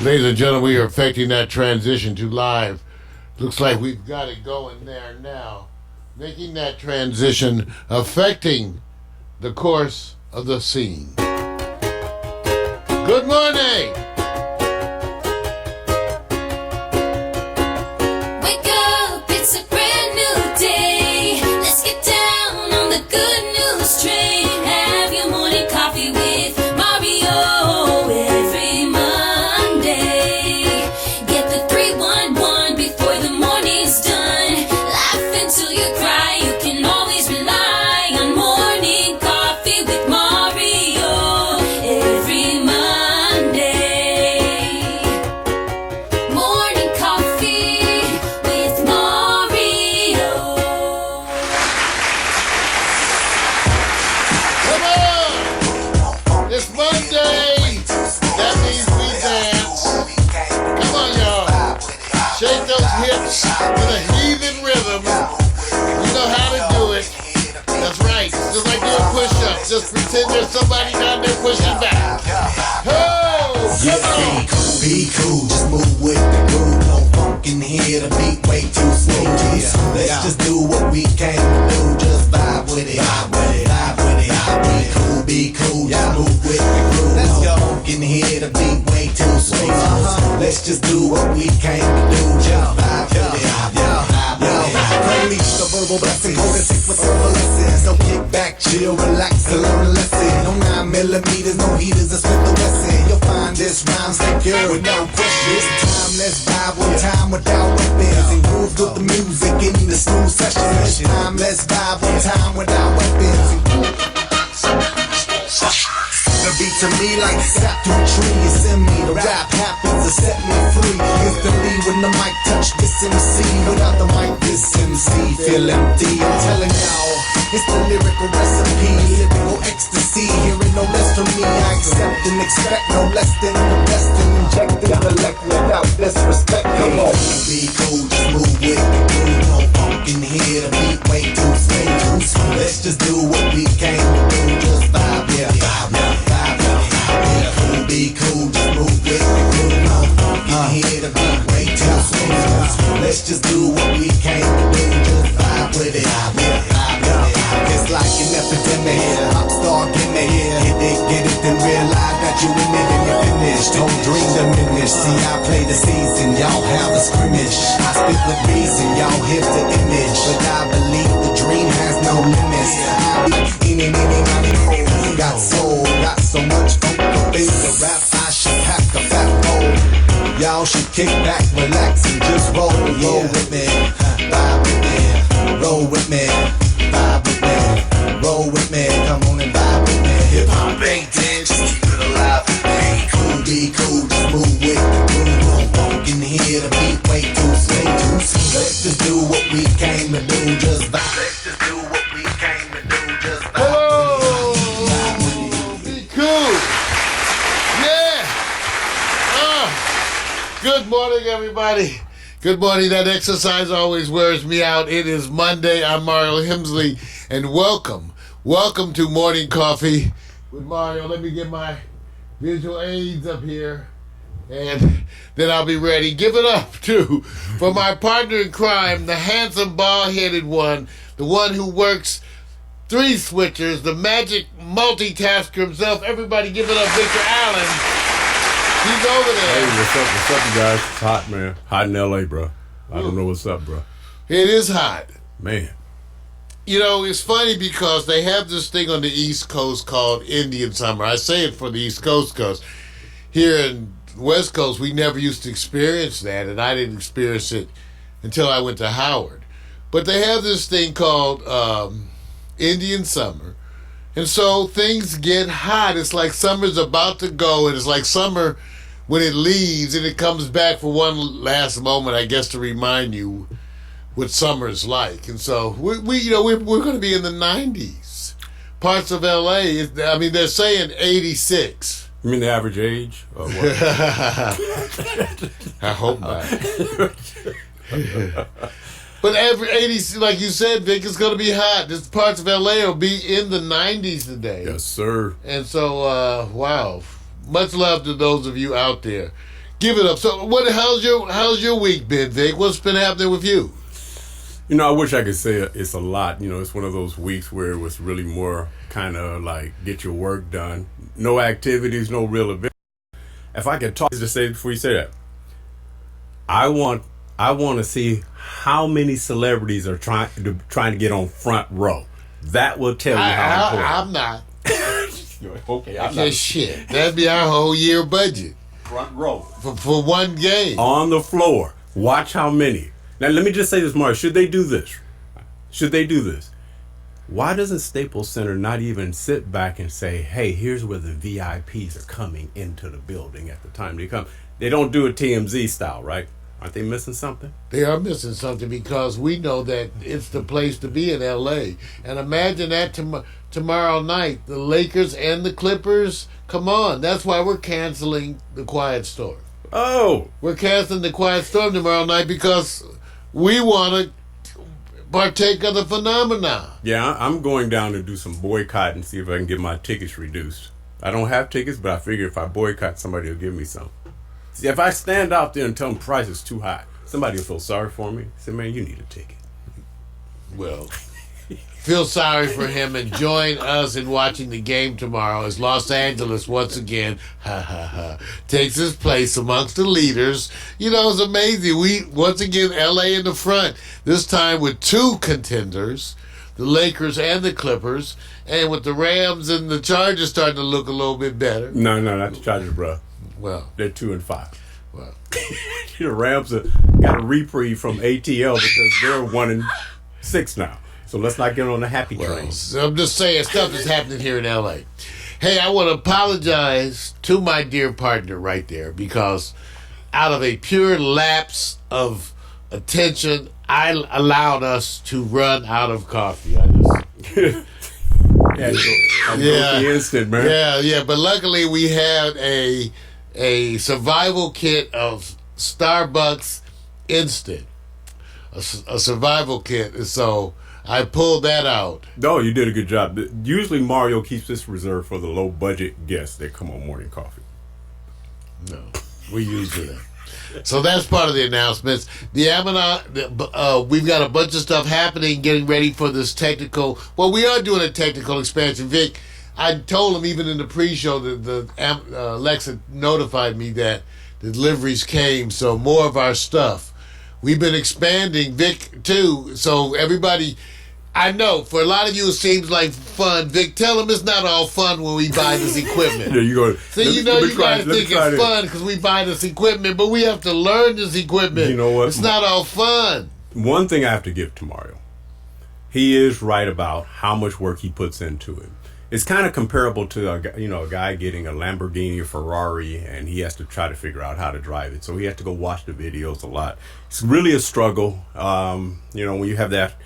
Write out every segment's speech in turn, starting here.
Ladies and gentlemen, we are affecting that transition to live. Looks like we've got it going there now. Making that transition, affecting the course of the scene. Good morning! Wake up, it's a brand new day. Let's get down on the good news train. Have your morning coffee with Mario every Monday. Get the 311 before the morning's done. Laugh until you cry. You can always rely on morning coffee with Mario every Monday. Morning coffee with Mario. Come on! It's Monday! That means we dance. Come on, y'all. Shake those hips with a heathen rhythm. You know how to do it. That's right. Just like doing push-ups. Just pretend there's somebody down there pushing back. Oh! Come on! Be cool, just move with the groove. No funk in here, the beat way too smooth. Let's just do what we came to do. Just vibe with it, vibe with it, vibe with it. Be cool, just move with the groove. No funk in here, the beat way too smooth. Let's just do what we came to do. Just vibe with it, vibe with it. Unleash the verbal blessing, go to 6 with verbal lessons. So kick back, chill, relax, and learn a lesson. No 9 millimeters, no heaters, a Smith & Wesson. You'll find this rhyme secure with no question. This time, let's vibe one time without weapons. And groove with the music in the smooth session. This time, let's vibe one time without weapons. The beat to me like sap to a tree. It's in me, the rap happens to set me free. Instantly when the mic touch this MC. Without the mic this MC feel empty. I'm telling y'all, it's the lyrical recipe. Lyrical ecstasy, hearing no less from me. I accept and expect no less than the best. And inject intellect without disrespect. Come on, be cool, just move with the groove. No funk in here, the beat way too smooth. Let's just do what we came to do. Just vibe, yeah, vibe, yeah. Be cool, just move with the groove. No funk in here, the beat way too smooth. Let's just do what we came to do. Just vibe with it, vibe with it. It's like an epidemic, pop star gimmick. Get it, then realize that you in it and you're finished. Don't dream diminish. See, I play the season, y'all have a scrimmage. I speak with reason, y'all hear the image. But I believe the dream has no limits. I be any, got soul, got so much funk up in the rap. I should pack a fat roll. Y'all should kick back, relax, and just roll with me. Vibe with me, roll with me. Vibe with me, roll with me. Come on and vibe with me. Hip hop ain't dead, just keep it alive with me. Cool, be cool, just move with the groove. No funk in here, the beat way too smooth. Let's just do what we came to do. Just vibe. Let's just do what we came to do. Just vibe. Good morning, everybody. Good morning. That exercise always wears me out. It is Monday. I'm Mario Hemsley, and welcome to Morning Coffee with Mario. Let me get my visual aids up here, and then I'll be ready. Give it up, too, for my partner in crime, the handsome, bald-headed one, the one who works 3 switchers, the magic multitasker himself. Everybody give it up, Victor Allen. He's over there. Hey, what's up, you guys? It's hot, man. Hot in L.A., bro. I don't know what's up, bro. It is hot. Man. You know, it's funny because they have this thing on the East Coast called Indian Summer. I say it for the East Coast because here in the West Coast, we never used to experience that, and I didn't experience it until I went to Howard. But they have this thing called Indian Summer. And so things get hot. It's like summer's about to go, and it's like summer when it leaves and it comes back for one last moment, I guess, to remind you what summer's like. And so we're going to be in the 90s. Parts of LA, I mean, they're saying 86. You mean the average age? Or what? I hope not. But every 80s, like you said, Vic, it's going to be hot. This parts of LA will be in the 90s today. Yes, sir. And so, wow. Much love to those of you out there. Give it up. So, how's your week been, Vic? What's been happening with you? You know, I wish I could say it's a lot. You know, it's one of those weeks where it was really more kind of like get your work done. No activities, no real event. If I could talk to say before you say that, I want to see how many celebrities are trying to get on front row. That will tell you how important. I'm not. Okay, I'm not. Shit. That'd be our whole year budget. Front row. For one game. On the floor. Watch how many. Now, let me just say this, Mario. Should they do this? Why doesn't Staples Center not even sit back and say, hey, here's where the VIPs are coming into the building at the time they come? They don't do it TMZ style, right? Aren't they missing something? They are missing something because we know that it's the place to be in L.A. And imagine that tomorrow night, the Lakers and the Clippers. Come on. That's why we're canceling the Quiet Storm. Oh. We're canceling the Quiet Storm tomorrow night because we want to partake of the phenomenon. Yeah, I'm going down to do some boycott and see if I can get my tickets reduced. I don't have tickets, but I figure if I boycott, somebody will give me some. See, if I stand out there and tell them price is too high, somebody will feel sorry for me. Say, man, you need a ticket. Well, feel sorry for him and join us in watching the game tomorrow as Los Angeles once again takes its place amongst the leaders. You know, it's amazing. We once again LA in the front, this time with two contenders, the Lakers and the Clippers, and with the Rams and the Chargers starting to look a little bit better. No, not the Chargers, bro. Well, they're 2-5. Well, the Rams got a reprieve from ATL because they're 1-6 now. So let's not get on the happy train. So I'm just saying, stuff is happening here in L.A. Hey, I want to apologize to my dear partner right there because out of a pure lapse of attention, I allowed us to run out of coffee. Instant, man. Yeah. But luckily, we had a survival kit of Starbucks Instant, a survival kit, and so I pulled that out. No, you did a good job. Usually Mario keeps this reserved for the low budget guests that come on morning coffee. No, we usually that. So that's part of the announcements. We've got a bunch of stuff happening, getting ready for this technical. Well, we are doing a technical expansion, Vic. I told him even in the pre-show that Alexa notified me that the deliveries came, so more of our stuff. We've been expanding, Vic, too. So everybody, I know, for a lot of you it seems like fun. Vic, tell them it's not all fun when we buy this equipment. There you go. So you guys think it's fun because we buy this equipment, but we have to learn this equipment. You know what? It's not all fun. One thing I have to give to Mario. He is right about how much work he puts into it. It's kind of comparable to a guy getting a Lamborghini or Ferrari, and he has to try to figure out how to drive it. So he has to go watch the videos a lot. It's really a struggle. When you have that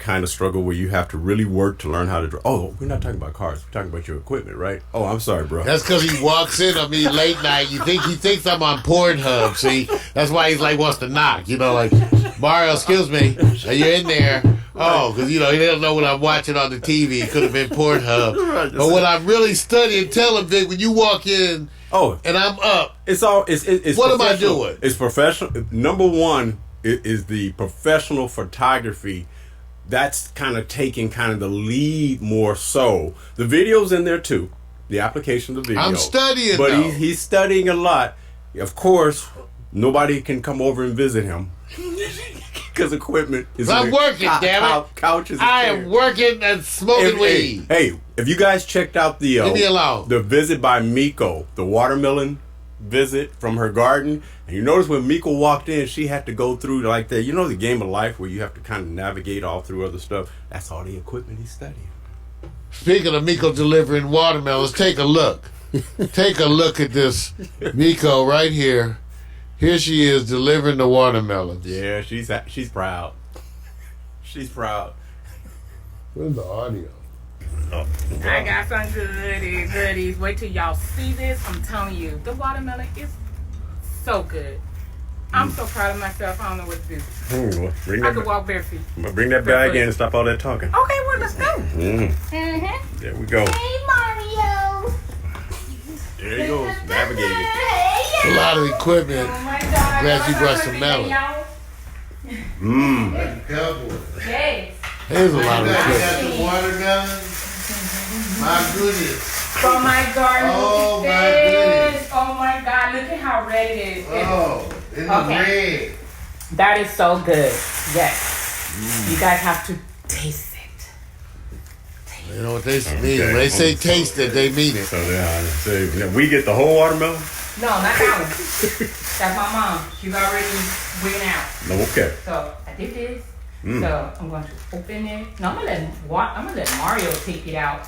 kind of struggle where you have to really work to learn how to drive. Oh, we're not talking about cars. We're talking about your equipment, right? Oh, I'm sorry, bro. That's because he walks in on me late night. He thinks I'm on Pornhub. See, that's why he's like wants to knock. Like Mario, excuse me, are you in there? Oh, because he doesn't know what I'm watching on the TV. It could have been Pornhub. But when I'm really studying, tell him, Vic, when you walk in, and I'm up, it's what am I doing? It's professional. Number one is the professional photography. That's kind of taking kind of the lead more so. The video's in there too. The application of the video. I'm studying, but he's studying a lot. Of course, nobody can come over and visit him. Because equipment is. I'm working, damn it. Couches. I am working and smoking weed. Hey, if you guys checked out the leave me alone. The visit by Miko, the watermelon visit from her garden, and you notice when Miko walked in, she had to go through like the the game of life where you have to kind of navigate all through other stuff. That's all the equipment he's studying. Speaking of Miko delivering watermelons, take a look. Take a look at this Miko right here. Here she is delivering the watermelons. Yeah, she's proud. She's proud. Where's the audio? Oh, I got some goodies. Wait till y'all see this. I'm telling you, the watermelon is so good. I'm so proud of myself. I don't know what to do. I could walk barefoot. Bring that bag in and stop all that talking. Okay, well, let's go. There we go. Hey, Mario. There he goes, navigating. A lot of equipment. Oh my God. Glad you brought some melon. Yes. There's a lot of Got equipment. the watermelon. My goodness. From my garden. Oh, my Yes. goodness. Oh my God. Look at how red it is. Oh, it's Okay. red. That is so good. Yes. You guys have to taste it. You know what they mean? When they say taste it, they mean it. So we get the whole watermelon? No, not that one. That's my mom. She's already went out. Okay. So I did this. So I'm going to open it. No, I'm gonna let Mario take it out.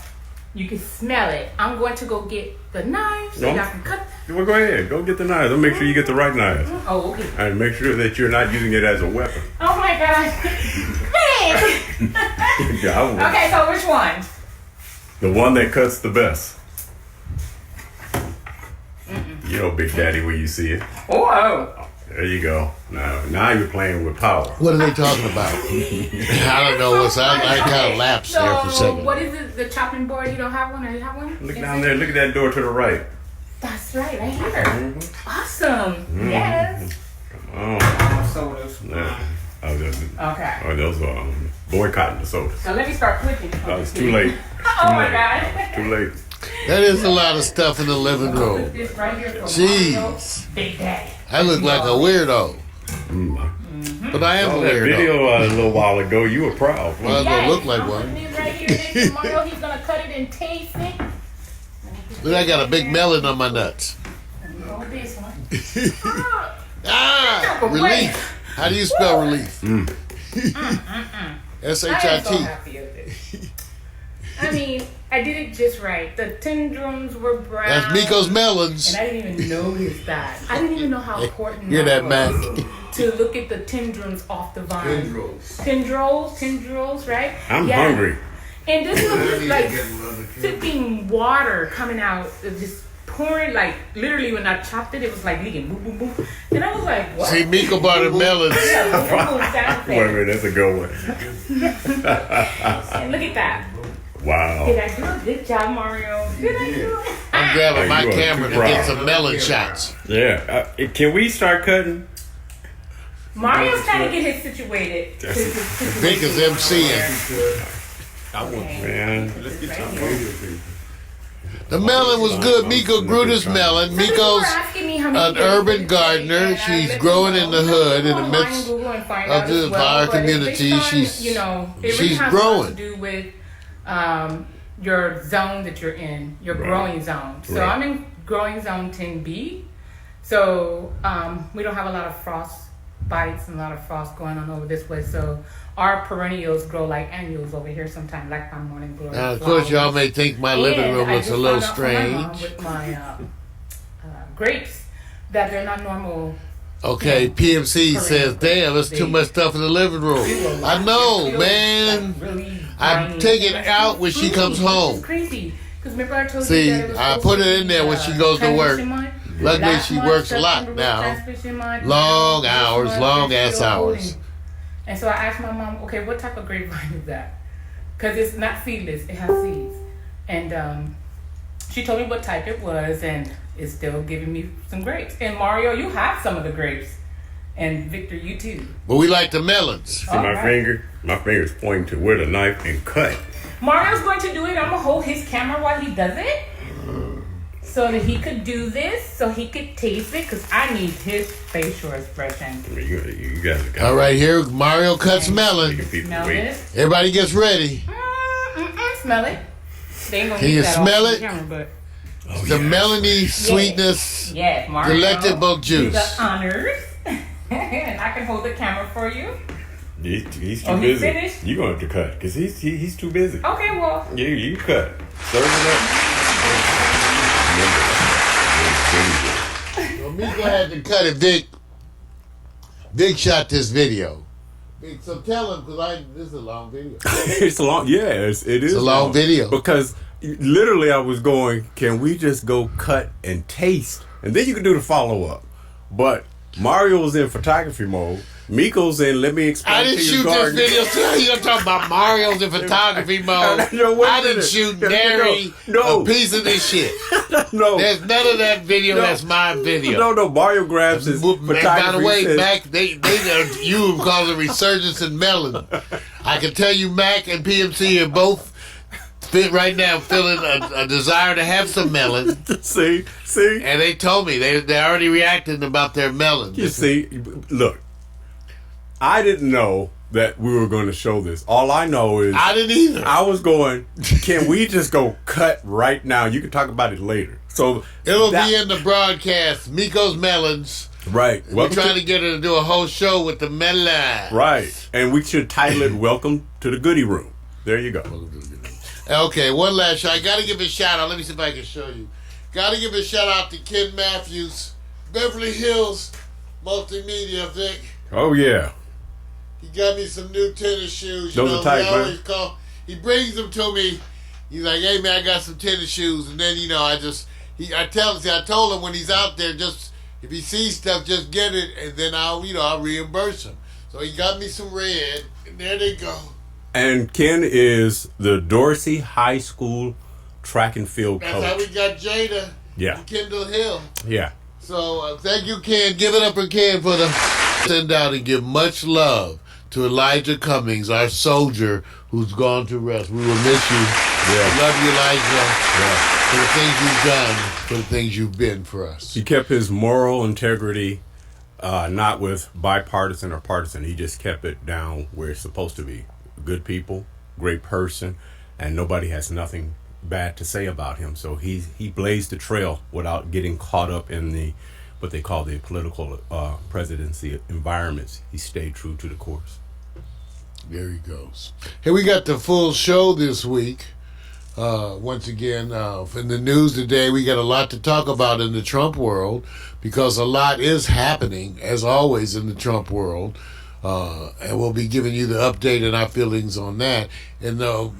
You can smell it. I'm going to go get the knife so y'all can cut. Well, go ahead. Go get the knives. I'll make sure you get the right knives. Oh, okay. And make sure that you're not using it as a weapon. Oh my God. Man. Okay, so which one? The one that cuts the best. You know, Big Daddy, when you see it. Oh. There you go. Now you're playing with power. What are they talking about? I don't know what's. I kind of lapsed there for a So second. what is it? The chopping board? You don't have one? Or you have one? Look down there. Look at that door to the right. That's right here. Awesome. Yes. Oh, Sodas. yeah. Okay. Oh, those boycotting the soda. So let me start clicking. It's too late. Oh my God. Too late. That is a lot of stuff in the living room. This right here for Jeez. Big Daddy. I look like a weirdo. But I am a That weirdo. video a little while ago, you were proud. Well, I don't look like I'm one. putting it right here. Then tomorrow he's gonna cut it and taste it. Look, I got a big melon on my nuts. Hold this one. Ah, relief. How do you spell relief? I am so S-H-I-T. happy with it. I mean, I did it just right. The tendrils were brown. That's Miko's melons. And I didn't even notice that. I didn't even know how important Hear that, was Mac? to look at the tendrils off the vine. Tendrils, right? I'm hungry. And this was just like sipping water coming out, just pouring, like literally when I chopped it, it was like leaking, boom, boom, boom. And I was like, what? See, Miko bought the melons. Yeah, boom, boom, boom, sound Wait a effect. minute, that's a good one. And look at that. Wow. Did I do a good job, Mario? Did I do it? I'm grabbing my You are camera too to get proud. some melon shots. Yeah. Can we start cutting? Mario's trying to get his situated. Vic is MCing. Man. The melon was good. Miko grew this melon. Miko's an urban gardener. She's growing in the hood in the midst of our community. She's growing. To do with your zone that you're in, your growing zone. So Right. I'm in growing zone 10B. So we don't have a lot of frost bites and a lot of frost going on over this way. So our perennials grow like annuals over here sometimes, like my morning glory. Now, of course, y'all flowers. may think my living And room I looks a just little found out from my mom strange. with my grapes that they're not normal. Okay, PMC says, damn, there's too much stuff in the living room. I know, man. I take it out when she comes home. It's crazy. Because remember I told See, you that it was I supposed put to it in be, there when she goes to work. transmission month. Luckily, Last she month, works a lot September was now. transmission month. Long This hours, month, long they're ass still hours. holding. And so I asked my mom, okay, what type of grapevine is that? Because it's not seedless, it has seeds. And she told me what type it was, and it's still giving me some grapes. And Mario, you have some of the grapes. And Victor, you too. But we like the melons. See my finger? My finger's pointing to where the knife and cut. Mario's going to do it. I'm going to hold his camera while he does it. So that he could do this, so he could taste it, because I need his facial expression. I mean, you guys are All right, here, Mario cuts melon. making people Smell wait. this. Everybody gets ready. Smell it. They ain't gonna Can get you that smell off it? the camera, but The melony sweetness, yes, Mario. delectable You juice. the honors. And I can hold the camera for you. He's too Oh, he busy. finished? You're going to have to cut because he's too busy. Okay, well, You cut. Serve it up. Well, Miko had to cut it. Vic shot this video. Vic, so tell him, because this is a long video. It's a long, it is a long video. because literally I was going, can we just go cut and taste, and then you can do the follow up. But Mario was in photography mode. Miko's in. Let me explain I didn't to you, shoot garden. this video. See, you're talking about Mario's in photography mode. No, wait a I didn't minute. shoot No, nary no. a piece of this shit. No, There's none of that video. No. That's my video. no. Mario grabs his photography. By the way, says, Mac, you call it resurgence in melon. I can tell you, Mac and PMC are both fit right now, feeling a desire to have some melon. see, And they told me they're already reacting about their melon. you see. Look, I didn't know that we were going to show this. All I know is I didn't either. I was going, can we just go cut right now? You can talk about it later. So It'll be in the broadcast. Miko's melons. right. We're trying to get her to do a whole show with the melon. Right, and we should title it "Welcome to the Goodie Room." There you go. Okay, one last shot. I gotta give a shout out. Let me see if I can show you. Gotta give a shout out to Ken Matthews, Beverly Hills Multimedia, Vic. Oh yeah, He got me some new tennis shoes. Those are tight, he man. always he brings them to me. He's like, "Hey man, I got some tennis shoes," and then I told him when he's out there, just if he sees stuff, just get it, and then I'll reimburse him. So he got me some red, and there they go. and Ken is the Dorsey High School track and field That's how coach. we got Jada. Yeah. And Kendall Hill. Yeah, So thank you, Ken. Give it up for Ken for the send out and give much love to Elijah Cummings, our soldier who's gone to rest. We will miss you. Yeah. We love you, Elijah, yeah. for the things you've done, for the things you've been for us. He kept his moral integrity, not with bipartisan or partisan. He just kept it down where it's supposed to be. Good people, great person, and nobody has nothing bad to say about him. So he blazed the trail without getting caught up in the what they call the political presidency environments. He stayed true to the course. There he goes. Hey, we got the full show this week. Once again, in the news today, we got a lot to talk about in the Trump world because a lot is happening, as always, in the Trump world. And we'll be giving you the update and our feelings on that. In the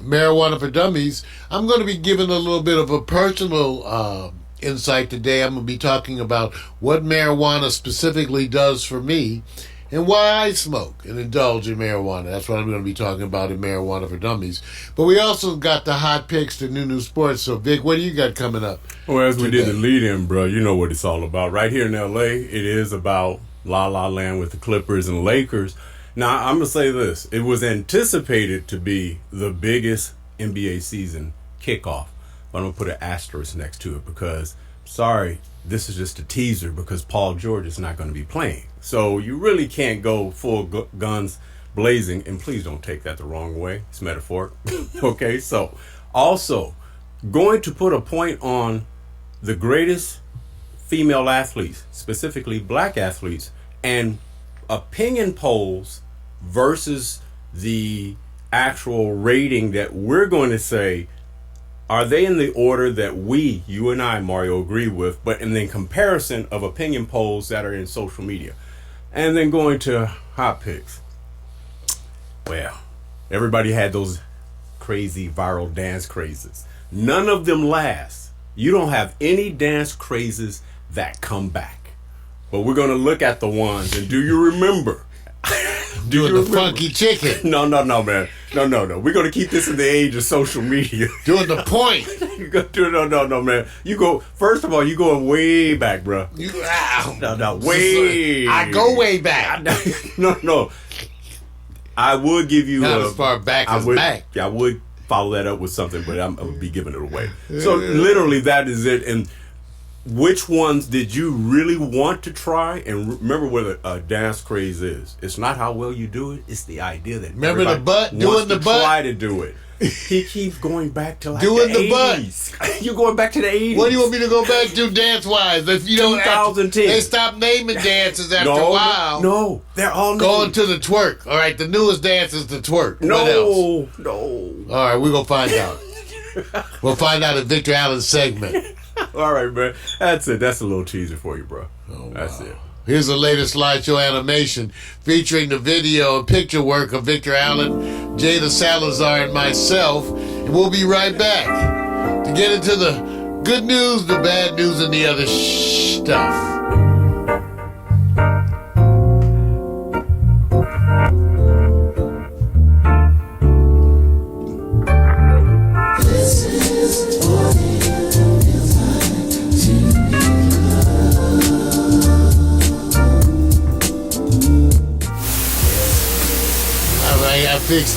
Marijuana for Dummies, I'm going to be giving a little bit of a personal insight today. I'm going to be talking about what marijuana specifically does for me and why I smoke and indulge in marijuana. That's what I'm going to be talking about in Marijuana for Dummies. But we also got the hot picks to new sports. So, Vic, what do you got coming up? Well, as we today? did the lead-in, bro, you know what it's all about. Right here in L.A., it is about La La Land with the Clippers and Lakers. Now, I'm going to say this. It was anticipated to be the biggest NBA season kickoff. But I'm going to put an asterisk next to it because, sorry, this is just a teaser because Paul George is not going to be playing. So you really can't go full guns blazing. And please don't take that the wrong way. It's metaphoric. Okay, so also going to put a point on the greatest female athletes, specifically black athletes, and opinion polls versus the actual rating that we're going to say, are they in the order that we, you and I, Mario, agree with, but in the comparison of opinion polls that are in social media. And then going to hot picks. Well, everybody had those crazy viral dance crazes. None of them last. You don't have any dance crazes that come back. But we're going to look at the ones, and do you remember? Doing the funky chicken. No, man. No. We're going to keep this in the age of social media. Doing the point. No, man. You go, first of all, you going way back, bro. No, way. I go way back. No. I would give you Not as far back as back. Yeah, I would follow that up with something, but I would be giving it away. So literally that is it. And which ones did you really want to try? And remember what a dance craze is. It's not how well you do it. It's the idea that remember the butt? wants Doing the to butt? try to do it. He keeps going back to like Doing the the butt. 80s. You're going back to the 80s. What do you want me to go back to dance-wise? If you don't 2010. They stopped naming dances after a while. No, they're all Going named. to the twerk. All right, the newest dance is the twerk. What else? No. All right, we're going to find out. We'll find out in Victor Allen's segment. All right, man. That's it. That's a little teaser for you, bro. Oh, That's wow. it. Here's the latest slideshow animation featuring the video and picture work of Victor Allen, Jada Salazar, and myself. And we'll be right back to get into the good news, the bad news, and the other stuff.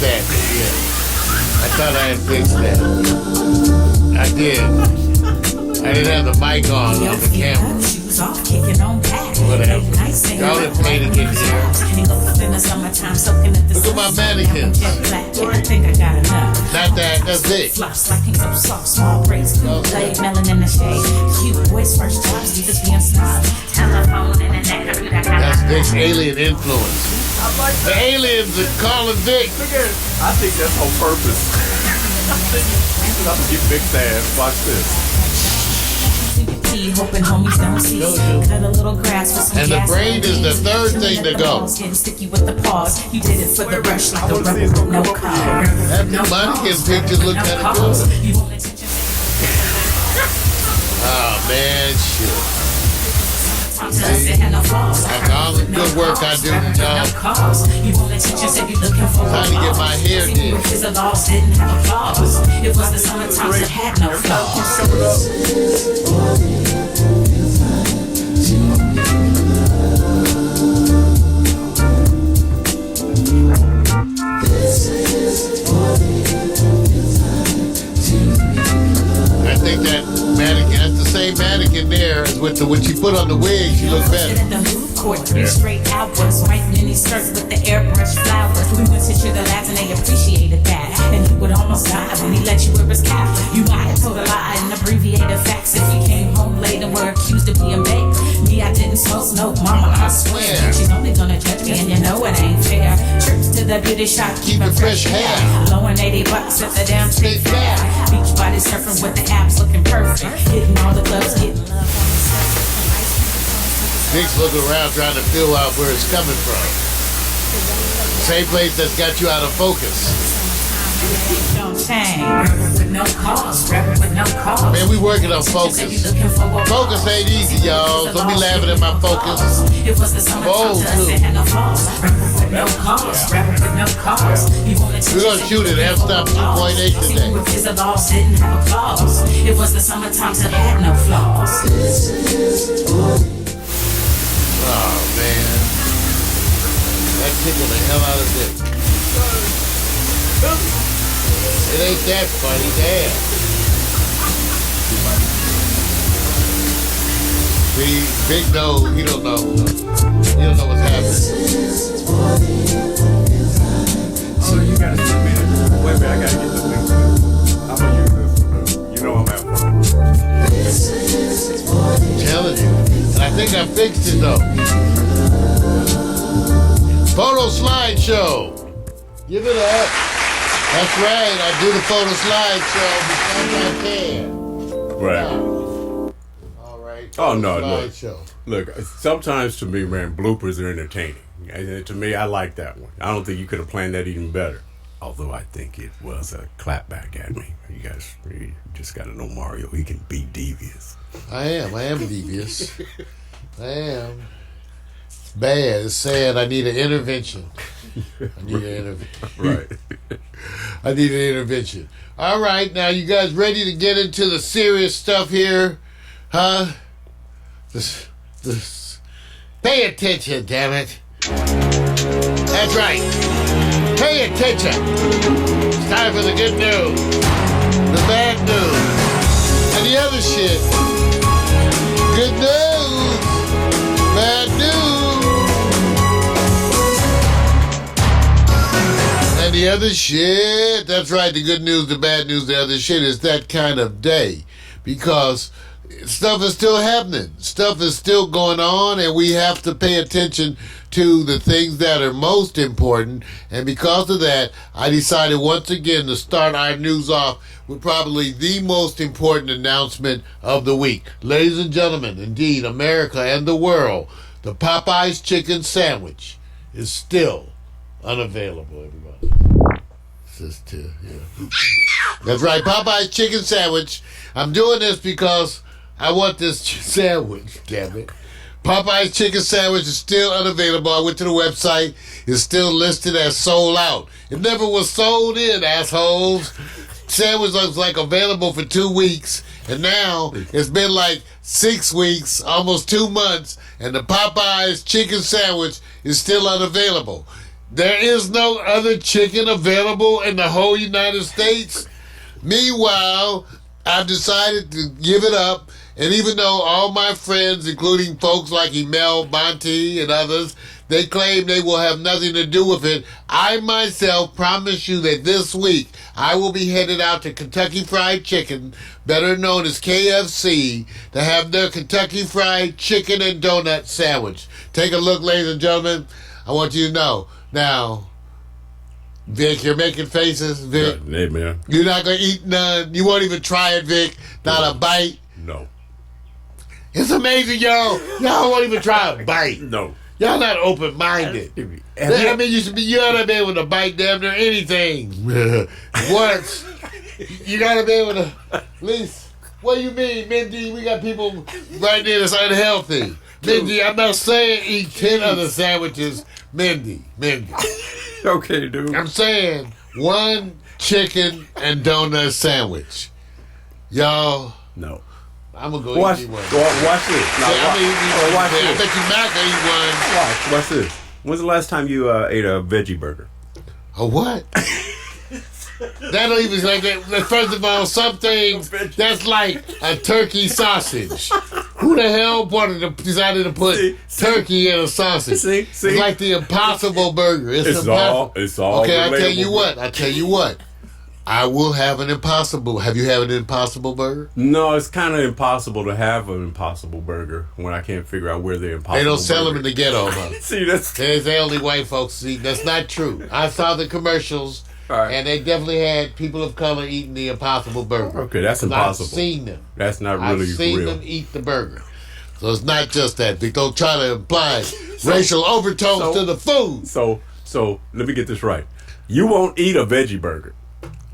that. Yeah. I thought I had fixed that. I did. I didn't have the mic on the camera. Whatever. Y'all didn't pay to get here. Look at my mannequins. Not that. That's it. That's Vic's alien influence. The aliens are calling Vic. I think that's on purpose. I think he's about to get Vic's ass. Watch this. Hoping homies don't see. Cut a little grass with some and the brain is the third thing to go. Getting sticky with the paws. You did it for the rush like a rubber, no car. That mannequin pictures look kind of good. Oh man, shit. After all the good work I do, Tom, time to get my hair did. It was the summertime that had no flaws. I think that mannequin, that's the same mannequin there as with the when she put on the wig, she looks better. Straight hours, right mini skirts with the airbrush flowers. We went to the labs and they appreciated that. And he would almost die when he let you wear his cap. You might have told a lie and abbreviated facts if you came home late and were accused of being baked. Me, I didn't smoke, mama, I swear. She's only gonna judge me and you know it ain't fair. Trips to the beauty shop, keep it fresh hair. Blowing $80 at the damn state fair. Beach body surfing with the abs looking perfect. Hitting all the clubs, getting love on the surface. Vic's looking around trying to figure out where it's coming from. Same place that's got you out of focus. Man, we working on focus. Focus ain't easy, y'all. Don't be laughing at my focus. Bold, too. We're gonna shoot it F-Stop 2.8 today. It was the summertime that had no flaws. Oh man, that tickled the hell out of Dick. It ain't that funny, damn. See, Big no, he don't know. He don't know what's happening. Oh, you gotta get me. Wait a minute, I gotta get the thing. I'm gonna use this. You know I'm having fun. I'm telling you. And I think I fixed it though. Photo slideshow. Give it up. That's right. I do the photo slideshow because I can. Right. All right. Oh no, Slideshow. look. Sometimes to me, man, bloopers are entertaining. And to me, I like that one. I don't think you could have planned that even better. Although I think it was a clapback at me. You guys, you just gotta know Mario. He can be devious. I am devious. I am. It's bad. It's sad. I need an intervention. Right. I need an intervention. All right, now you guys ready to get into the serious stuff here? Huh? This. Pay attention, damn it. That's right. Pay attention. It's time for the good news, the bad news, and the other shit. Good news, bad news, and the other shit. That's right, the good news, the bad news, the other shit is that kind of day. Because stuff is still happening. Stuff is still going on, and we have to pay attention to the things that are most important. And because of that, I decided once again to start our news off with probably the most important announcement of the week. Ladies and gentlemen, indeed, America and the world, the Popeyes chicken sandwich is still unavailable, everybody. That's right, Popeyes chicken sandwich. I'm doing this because I want this sandwich, damn it. Popeye's chicken sandwich is still unavailable. I went to the website. It's still listed as sold out. It never was sold in, assholes. Sandwich was like available for 2 weeks, and now it's been like 6 weeks, almost 2 months, and the Popeye's chicken sandwich is still unavailable. There is no other chicken available in the whole United States. Meanwhile, I've decided to give it up. And even though all my friends, including folks like Emel Bonte and others, they claim they will have nothing to do with it, I myself promise you that this week I will be headed out to Kentucky Fried Chicken, better known as KFC, to have their Kentucky Fried Chicken and Donut sandwich. Take a look, ladies and gentlemen. I want you to know. Now, Vic, you're making faces. Vic, Hey, man. you're not going to eat none. You won't even try it, Vic. Not a bite. No. It's amazing, y'all. Y'all won't even try a bite. No. Y'all not open-minded. I mean, you ought to be able to bite damn near anything. Once. You got to be able to, at least, what do you mean, Mindy? We got people right there that's unhealthy. Mindy, I'm not saying eat 10 other sandwiches. Mindy. Okay, dude. I'm saying one chicken and donut sandwich. Y'all, No. I'm going to go Watch eat me one. this. Now, watch I this. bet you Mac will eat one. Watch this. When's the last time you ate a veggie burger? A what? That don't even like that. First of all, some things that's like a turkey sausage. Who the hell decided to put turkey in a sausage? See? It's like the Impossible Burger. It's all Okay, I tell you relatable. what. I will have an Impossible. Have you had an Impossible Burger? No, it's kind of impossible to have an Impossible Burger when I can't figure out where the Impossible They don't sell them Burger in the ghetto, though. See, that's They only white folks see. That's not true. I saw the commercials, right. and they definitely had people of color eating the Impossible Burger. Okay, that's 'Cause impossible. I've seen them. That's not really I've seen real. them eat the burger. So it's not just that. They don't try to imply racial overtones to the food. So let me get this right. You won't eat a veggie burger.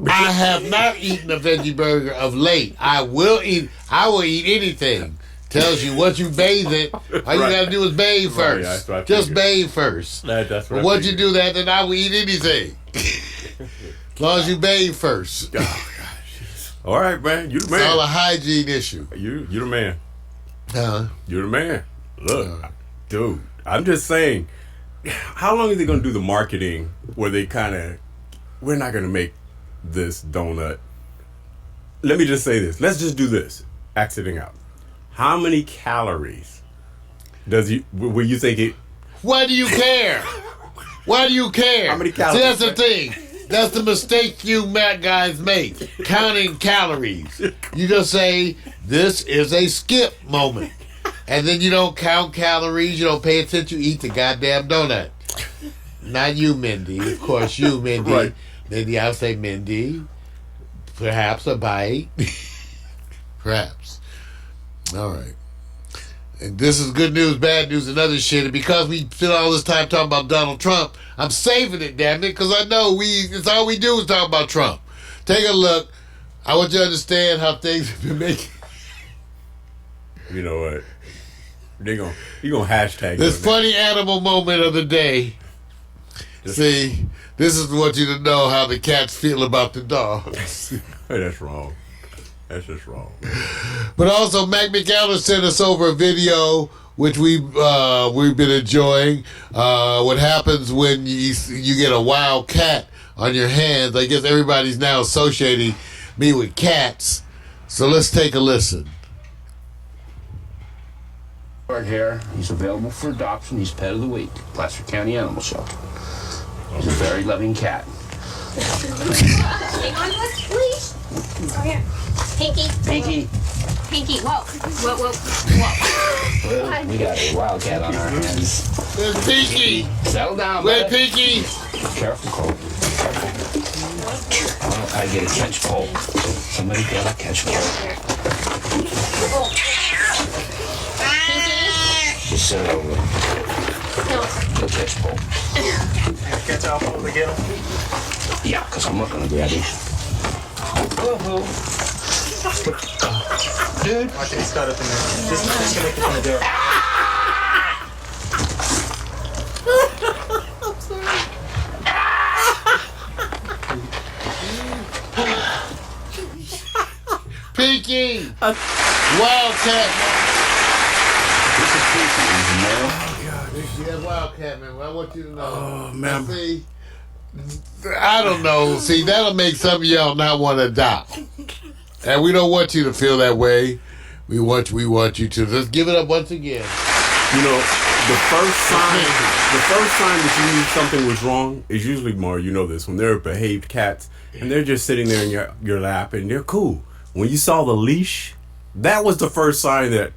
I have not eaten a veggie burger of late. I will eat anything. Tells you what you bathe it. All you Right. gotta do is bathe Right, first. that's what I Just figured. bathe first. That's what But I once you figured. do that, then I will eat anything. As long as you bathe first. It's All right, man. You the man. all a hygiene issue. You the man. Uh, You're the man. Look, dude, I'm just saying, how long are they going to do the marketing where they we're not going to make this donut. Let me just say this. Let's just do this. Accident out. How many calories will you think it? why do you care? Why do you care? How many See, calories? that's the thing. That's the mistake you Mac guys make. Counting calories. You just say, this is a skip moment. And then you don't count calories. You don't pay attention. You eat the goddamn donut. Not you, Mindy. Of course, you, Mindy. Right. Mindy, I'll say Mindy. Perhaps a bite. Perhaps. All right. And this is good news, bad news, and other shit. And because we spent all this time talking about Donald Trump, I'm saving it, damn it, because I know it's all we do is talk about Trump. Take a look. I want you to understand how things have been making. You know what? You're gonna hashtag This it. funny animal moment of the day. See, this is what you to know how the cats feel about the dogs. Hey, that's wrong. That's just wrong. But also, Mac McAllen sent us over a video which we've been enjoying. What happens when you get a wild cat on your hands? I guess everybody's now associating me with cats. So let's take a listen. Short hair. He's available for adoption. He's pet of the week. Placer County Animal Shelter. He's a very loving cat. Hang on to us, please. Oh, yeah. Pinky. Pinky. Pinky. Whoa. Whoa. Whoa. We got a wild cat on our hands. There's Pinky. Settle down, Where's bud. Pinky? Careful, Cole. Well, I get to catch Cole. Somebody gotta catch Cole. Just sit over. Go catch Cole. Catch off over again. Yeah, because I'm not gonna grab him. Dude. Watch it, he's caught up in there. Just gonna make it from the door. Pinky. Wildcat. This is Pinky. He's a male. Yeah, Wildcat, man. I want you to know. Oh, man. See, I don't know. See, that'll make some of y'all not want to adopt. And we don't want you to feel that way. We want you to. Let's give it up once again. You know, the first sign that you knew something was wrong is usually, Mar, you know this, when they're behaved cats and they're just sitting there in your lap and they're cool. When you saw the leash, that was the first sign that,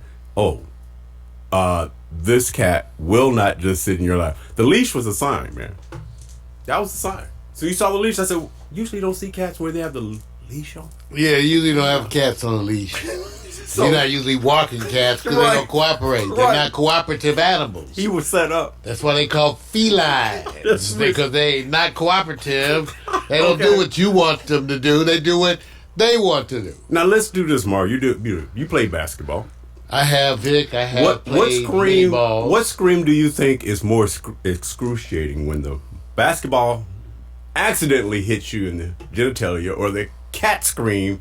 this cat will not just sit in your lap. The leash was a sign, man. That was the sign. So you saw the leash. I said, usually don't see cats where they have the leash on. Yeah, you usually don't have cats on a leash. So, you're not usually walking cats because they don't cooperate. They're not cooperative animals. He was set up. That's why they call felines. Because they not cooperative. They don't do what you want them to do. They do what they want to do. Now let's do this, Mar. You play basketball. I have, Vic. I have played baseball. What scream do you think is more excruciating, when the basketball accidentally hits you in the genitalia or the cat scream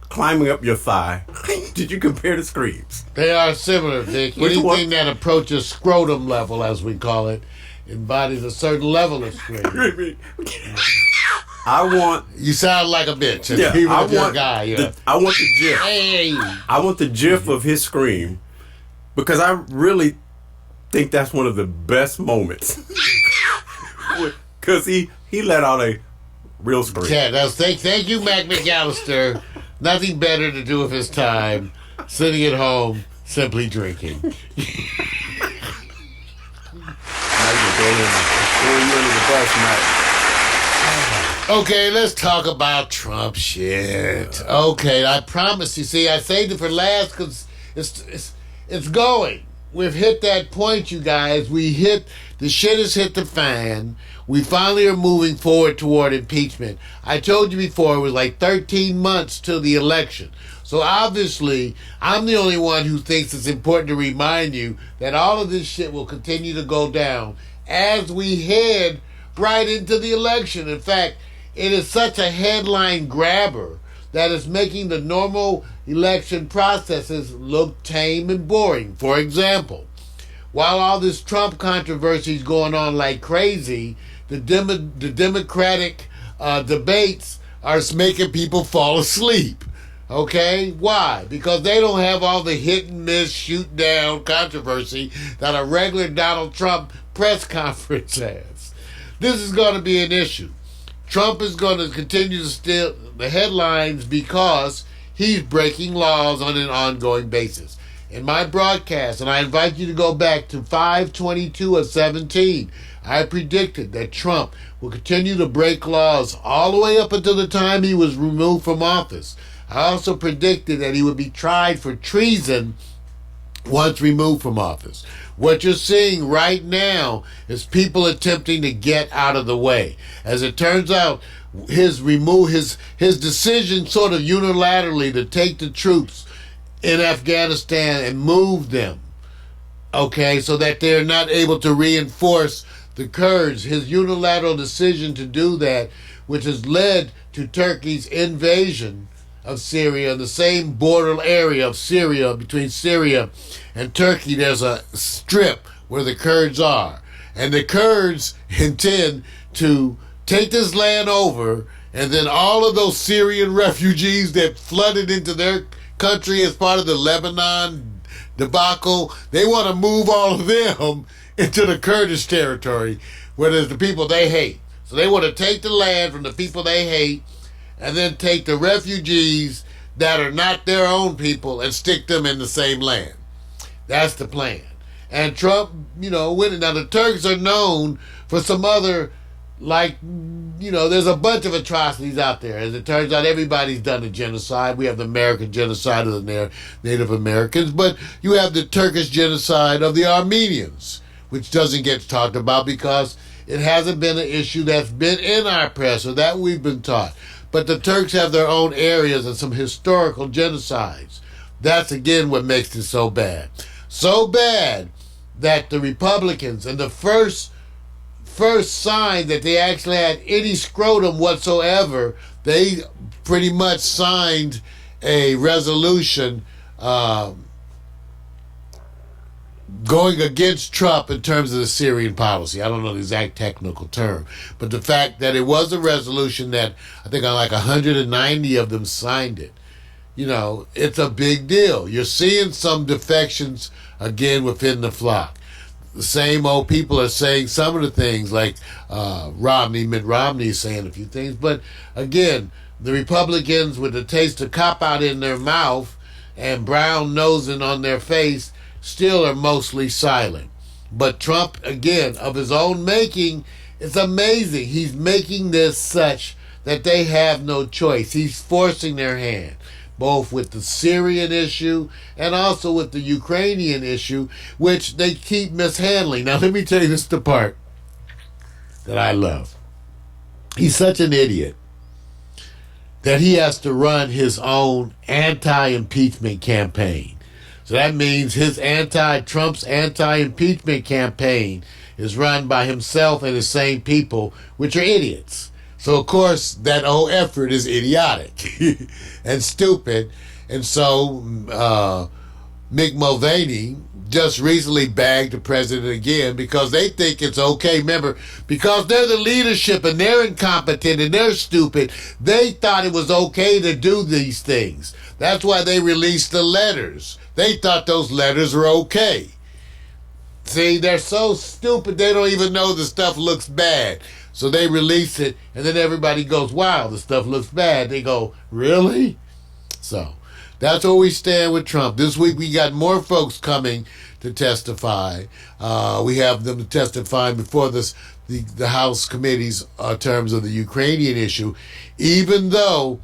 climbing up your thigh? Did you compare the screams? They are similar, Vic. Anything that approaches scrotum level, as we call it, embodies a certain level of scream. You sound like a bitch. Yeah, I want the gif. Hey. I want the gif of his scream, because I really think that's one of the best moments. Because he let out a real scream. Yeah, thank you, Mac McAllister. Nothing better to do with his time, sitting at home, simply drinking. Okay, let's talk about Trump shit. Okay, I promise you. See, I saved it for last because it's going. We've hit that point, you guys. The shit has hit the fan. We finally are moving forward toward impeachment. I told you before, it was like 13 months till the election. So obviously, I'm the only one who thinks it's important to remind you that all of this shit will continue to go down as we head right into the election. In fact, it is such a headline grabber that is making the normal election processes look tame and boring. For example, while all this Trump controversy is going on like crazy, the Democratic debates are making people fall asleep. Okay? Why? Because they don't have all the hit and miss, shoot down controversy that a regular Donald Trump press conference has. This is going to be an issue. Trump is going to continue to steal the headlines because he's breaking laws on an ongoing basis. In my broadcast, and I invite you to go back to 5/22 of 17, I predicted that Trump will continue to break laws all the way up until the time he was removed from office. I also predicted that he would be tried for treason once removed from office. What you're seeing right now is people attempting to get out of the way. As it turns out, his decision sort of unilaterally to take the troops in Afghanistan and move them, okay, so that they're not able to reinforce the Kurds, his unilateral decision to do that, which has led to Turkey's invasion of Syria, the same border area of Syria, between Syria and Turkey, there's a strip where the Kurds are. And the Kurds intend to take this land over, and then all of those Syrian refugees that flooded into their country as part of the Lebanon debacle, they want to move all of them into the Kurdish territory, where there's the people they hate. So they want to take the land from the people they hate, and then take the refugees that are not their own people and stick them in the same land. That's the plan. And Trump, winning. Now, the Turks are known for some other, there's a bunch of atrocities out there. As it turns out, everybody's done a genocide. We have the American genocide of the Native Americans, but you have the Turkish genocide of the Armenians, which doesn't get talked about because it hasn't been an issue that's been in our press or that we've been taught. But the Turks have their own areas and some historical genocides. That's, again, what makes it so bad. So bad that the Republicans, and the first sign that they actually had any scrotum whatsoever, they pretty much signed a resolution going against Trump in terms of the Syrian policy. I don't know the exact technical term, but the fact that it was a resolution that I think like 190 of them signed it. It's a big deal. You're seeing some defections again within the flock. The same old people are saying some of the things like Mitt Romney is saying a few things, but again, the Republicans with the taste of cop-out in their mouth and brown nosing on their face still are mostly silent. But Trump, again, of his own making, it's amazing. He's making this such that they have no choice. He's forcing their hand, both with the Syrian issue and also with the Ukrainian issue, which they keep mishandling. Now, let me tell you, this is the part that I love. He's such an idiot that he has to run his own anti-impeachment campaign. So that means Trump's anti-impeachment campaign is run by himself and the same people, which are idiots. So, of course, that whole effort is idiotic and stupid. And so Mick Mulvaney just recently bagged the president again because they think it's okay. Remember, because they're the leadership and they're incompetent and they're stupid, they thought it was okay to do these things. That's why they released the letters. They thought those letters were okay. See, they're so stupid they don't even know the stuff looks bad. So they release it, and then everybody goes, wow, the stuff looks bad. They go, really? So that's where we stand with Trump. This week we got more folks coming to testify. We have them testifying before the House committees in terms of the Ukrainian issue, even though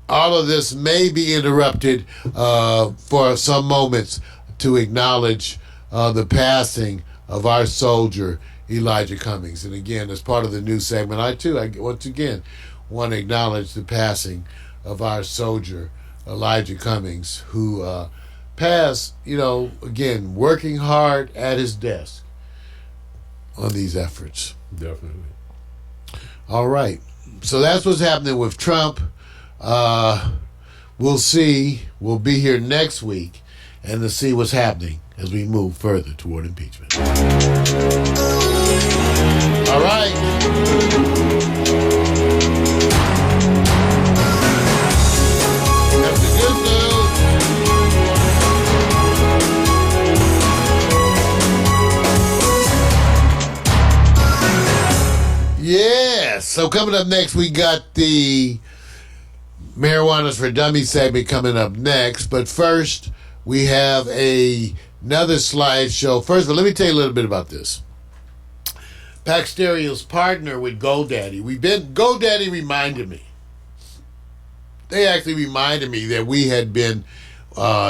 all of this may be interrupted for some moments to acknowledge the passing of our soldier, Elijah Cummings. And again, as part of the new segment, I once again want to acknowledge the passing of our soldier, Elijah Cummings, who passed, again, working hard at his desk on these efforts. Definitely. All right. So that's what's happening with Trump. We'll see. We'll be here next week and to see what's happening as we move further toward impeachment. All right. That's the good news. Yeah. So coming up next, we got the Marijuana's for Dummies segment coming up next. But first, we have another slideshow. First of all, let me tell you a little bit about this. Pack Stereo's partner with GoDaddy. GoDaddy reminded me. They actually reminded me that we had been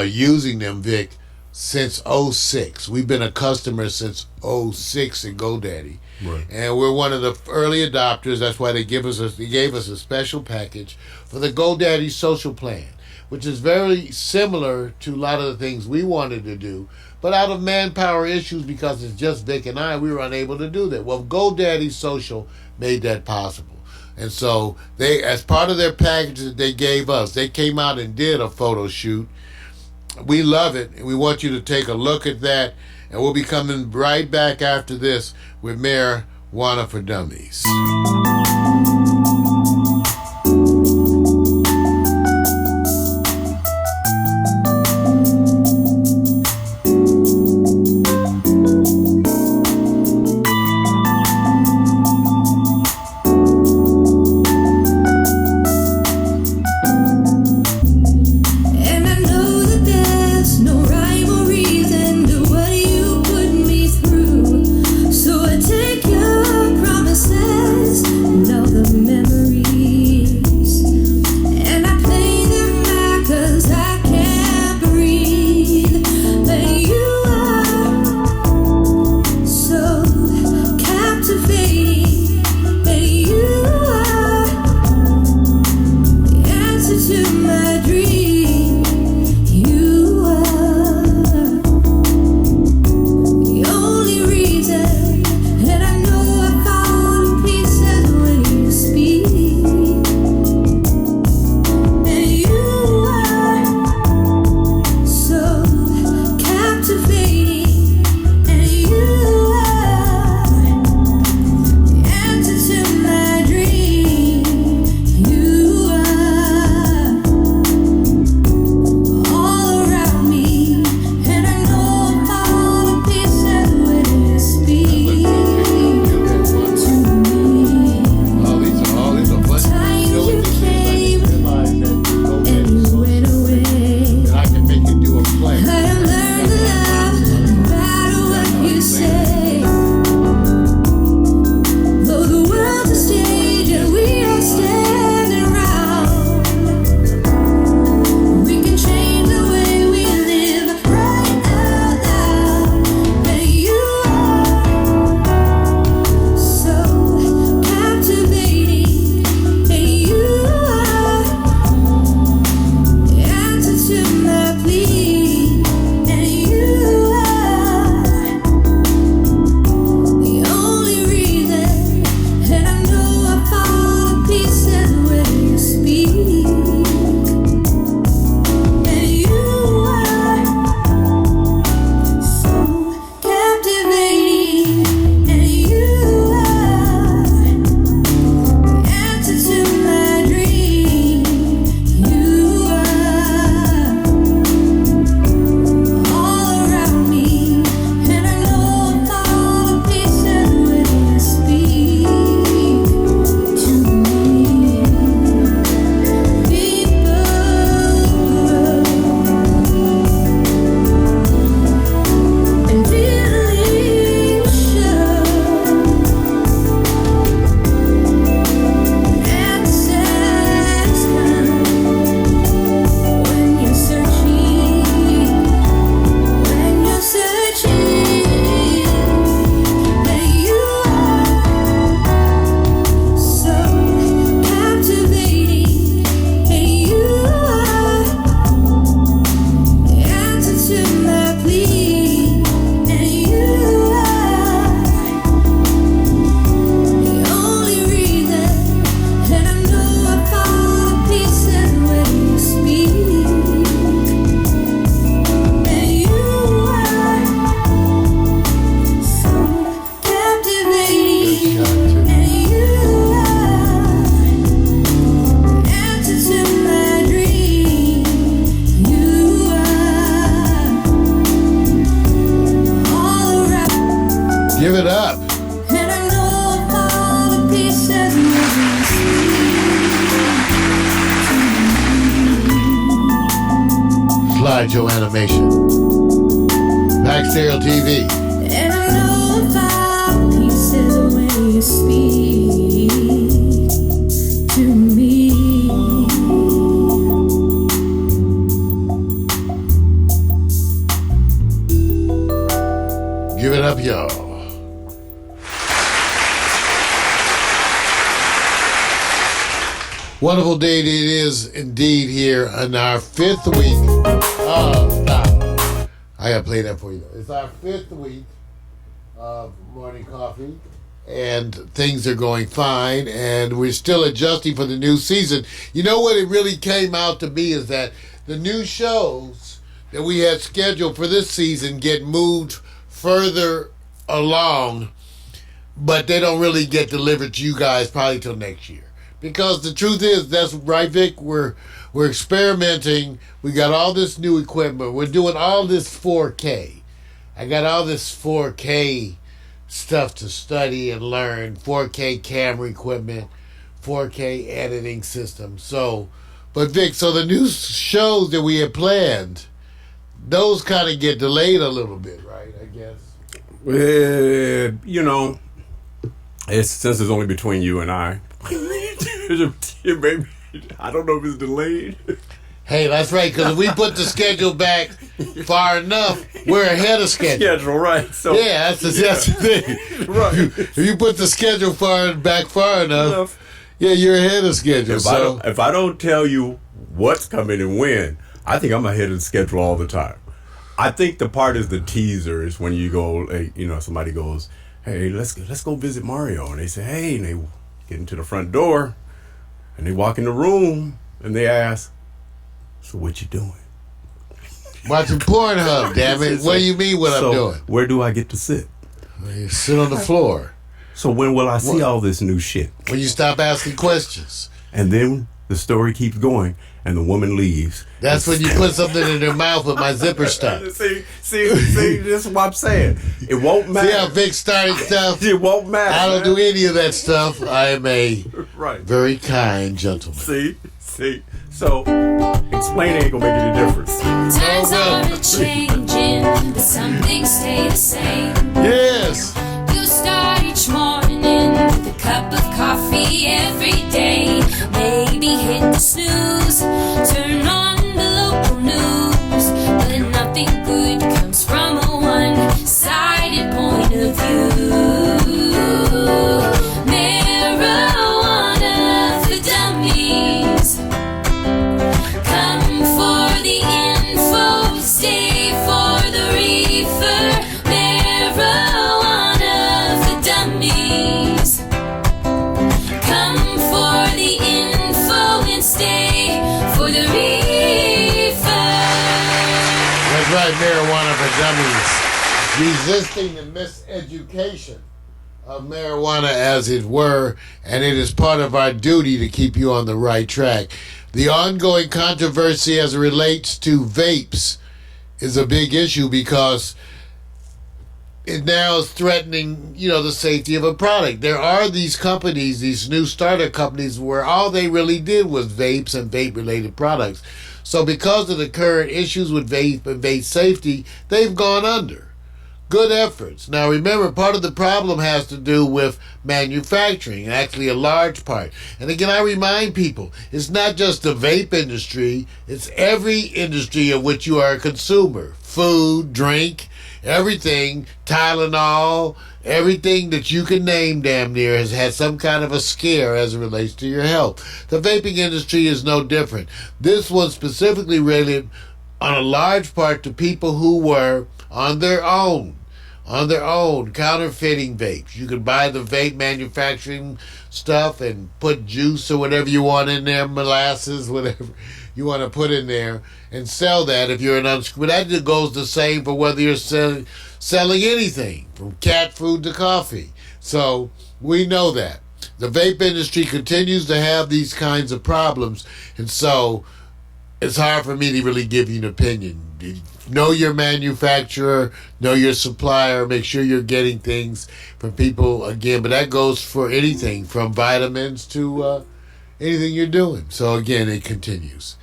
using them, Vic, since 06. We've been a customer since 06 at GoDaddy. Right. And we're one of the early adopters. That's why they gave us a special package for the GoDaddy social plan, which is very similar to a lot of the things we wanted to do. But out of manpower issues, because it's just Vic and I, we were unable to do that. Well, GoDaddy Social made that possible. And so they, as part of their package that they gave us, they came out and did a photo shoot. We love it, and we want you to take a look at that. And we'll be coming right back after this with Marijuana for Dummies. Give it up. And I know all the pieces Slide your animation. Back Stereo TV. and I know all the pieces when you speak to me. Give it up, y'all. Wonderful day it is indeed here in our 5th week. Oh, stop. I gotta play that for you. It's our 5th week of morning coffee, and things are going fine, and we're still adjusting for the new season. You know what it really came out to be is that the new shows that we had scheduled for this season get moved further along, but they don't really get delivered to you guys probably till next year. Because the truth is, that's right, Vic, we're experimenting. We got all this new equipment. We're doing all this 4K. I got all this 4K stuff to study and learn. 4K camera equipment, 4K editing system. So, but Vic, so the new shows that we had planned, those kind of get delayed a little bit, right? I guess. You know, since it's only between you and I, maybe, I don't know if it's delayed. Hey, that's right, because if we put the schedule back far enough, we're ahead of schedule. Schedule, right. So, yeah, that's the thing. Right. If you put the schedule far enough, yeah, you're ahead of schedule. If I don't tell you what's coming and when, I think I'm ahead of the schedule all the time. I think the part is the teaser is when you go, somebody goes, hey, let's go visit Mario. And they say, hey, and they get into the front door and they walk in the room and they ask, so what you doing? Watching Pornhub, damn it. What do you mean what I'm doing? Where do I get to sit? You sit on the floor. So when will I see all this new shit? When you stop asking questions. And then the story keeps going and the woman leaves. That's when you put something in her mouth with my zipper stuff. See, this is what I'm saying. It won't matter. See how Vic started stuff? It won't matter. I don't do any of that stuff. I am a right. very kind gentleman. See. So, explain ain't gonna make any difference. Times are changing, but some things stay the same. Yes. You start each morning with a cup of coffee every day. Maybe hit the snooze, turn on the local news, but nothing good comes from a one-sided point of view. Marijuana for dummies. Come for the info, stay for the reefer. Marijuana for dummies. Come for the info and stay for the reefer. That's right, marijuana for dummies. Resisting the miseducation of marijuana, as it were, and it is part of our duty to keep you on the right track. The ongoing controversy as it relates to vapes is a big issue because it now is threatening, the safety of a product. There are these companies, these new startup companies, where all they really did was vapes and vape-related products. So because of the current issues with vape and vape safety, they've gone under. Good efforts. Now remember, part of the problem has to do with manufacturing, actually a large part. And again, I remind people, it's not just the vape industry, it's every industry of which you are a consumer. Food, drink, everything, Tylenol, everything that you can name damn near has had some kind of a scare as it relates to your health. The vaping industry is no different. This was specifically related on a large part to people who were on their own, counterfeiting vapes. You could buy the vape manufacturing stuff and put juice or whatever you want in there, molasses, whatever you want to put in there, and sell that if you're an unscrewed. But that goes the same for whether you're selling anything, from cat food to coffee. So we know that. The vape industry continues to have these kinds of problems, and so it's hard for me to really give you an opinion. know your manufacturer, know your supplier, make sure you're getting things from people again. But that goes for anything from vitamins to anything you're doing. So again, it continues.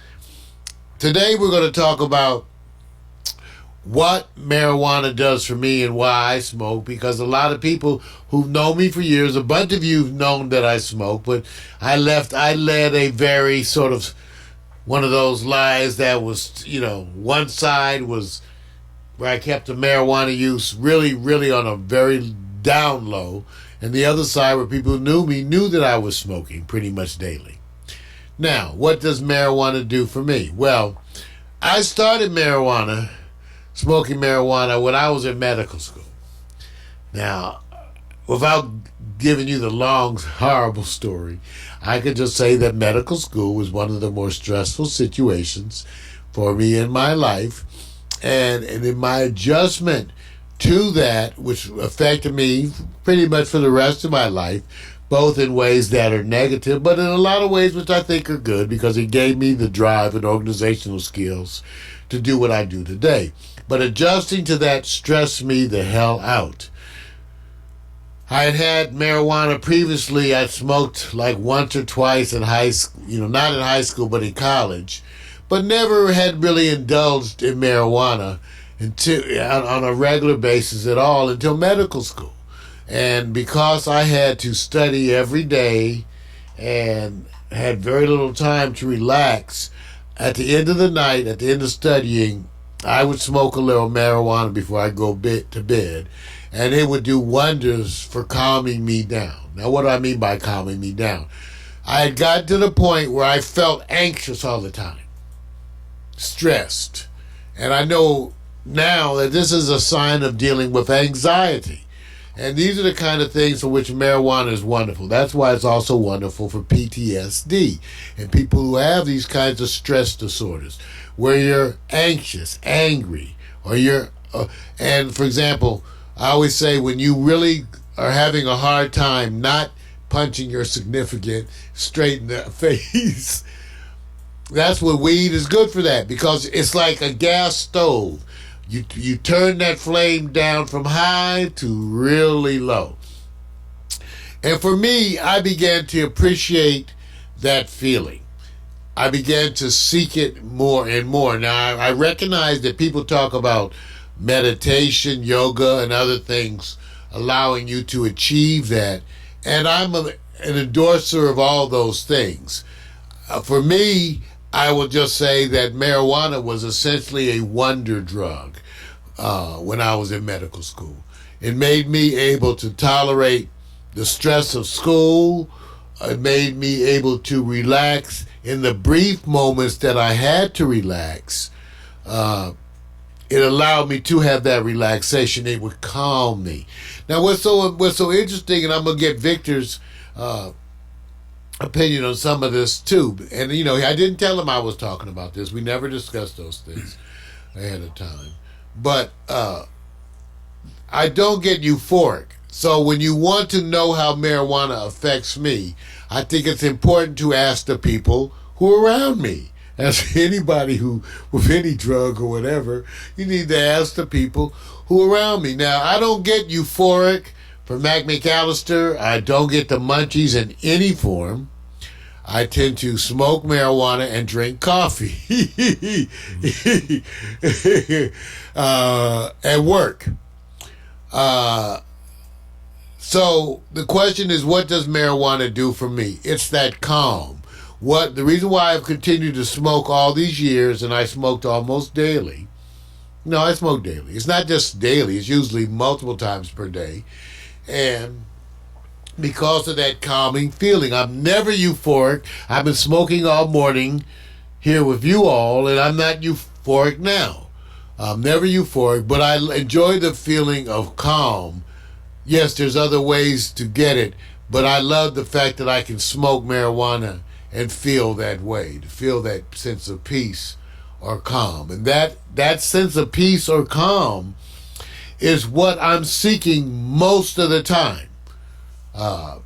Today we're going to talk about what marijuana does for me and why I smoke, because a lot of people who've known me for years, a bunch of you have known that I smoke, but I led a very sort of one of those lives that was, one side was where I kept the marijuana use really, really on a very down low, and the other side where people who knew me knew that I was smoking pretty much daily. Now, what does marijuana do for me? Well, I started smoking marijuana when I was in medical school. Now, without giving you the long, horrible story, I could just say that medical school was one of the more stressful situations for me in my life. And in my adjustment to that, which affected me pretty much for the rest of my life, both in ways that are negative, but in a lot of ways which I think are good, because it gave me the drive and organizational skills to do what I do today. But adjusting to that stressed me the hell out. I had marijuana previously. I smoked like once or twice in high school, not in high school, but in college, but never had really indulged in marijuana on a regular basis at all until medical school. And because I had to study every day and had very little time to relax, at the end of the night, at the end of studying, I would smoke a little marijuana before I go to bed, and it would do wonders for calming me down. Now, what do I mean by calming me down? I had gotten to the point where I felt anxious all the time, stressed. And I know now that this is a sign of dealing with anxiety. And these are the kind of things for which marijuana is wonderful. That's why it's also wonderful for PTSD and people who have these kinds of stress disorders, where you're anxious, angry, or and for example, I always say when you really are having a hard time not punching your significant straight in the face, that's what weed is good for, that, because it's like a gas stove. You turn that flame down from high to really low. And for me, I began to appreciate that feeling. I began to seek it more and more. Now, I recognize that people talk about meditation, yoga, and other things allowing you to achieve that. And I'm an endorser of all those things. For me, I will just say that marijuana was essentially a wonder drug when I was in medical school. It made me able to tolerate the stress of school. It made me able to relax in the brief moments that I had to relax. It allowed me to have that relaxation. It would calm me. Now, what's so interesting, and I'm gonna get Victor's opinion on some of this too. And I didn't tell him I was talking about this. We never discussed those things ahead of time. But I don't get euphoric. So when you want to know how marijuana affects me, I think it's important to ask the people who are around me. As anybody who with any drug or whatever, you need to ask the people who are around me. Now, I don't get euphoric from Mac McAllister. I don't get the munchies in any form. I tend to smoke marijuana and drink coffee at work. So the question is, what does marijuana do for me? It's that calm. The reason why I've continued to smoke all these years, and I smoked almost daily. No, I smoke daily. It's not just daily. It's usually multiple times per day. And because of that calming feeling, I'm never euphoric. I've been smoking all morning here with you all, and I'm not euphoric now. I'm never euphoric, but I enjoy the feeling of calm. Yes, there's other ways to get it, but I love the fact that I can smoke marijuana and feel that way, to feel that sense of peace or calm. And that sense of peace or calm is what I'm seeking most of the time. So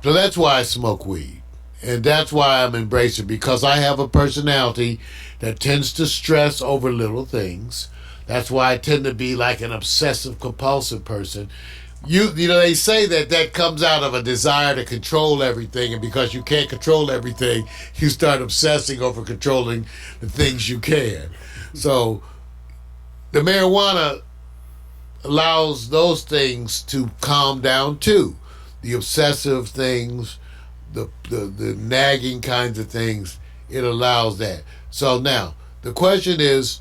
that's why I smoke weed. And that's why I'm embracing, because I have a personality that tends to stress over little things. That's why I tend to be like an obsessive compulsive person. You know, they say that comes out of a desire to control everything, and because you can't control everything, you start obsessing over controlling the things you can. So the marijuana allows those things to calm down too. The obsessive things, the nagging kinds of things, it allows that. So now the question is,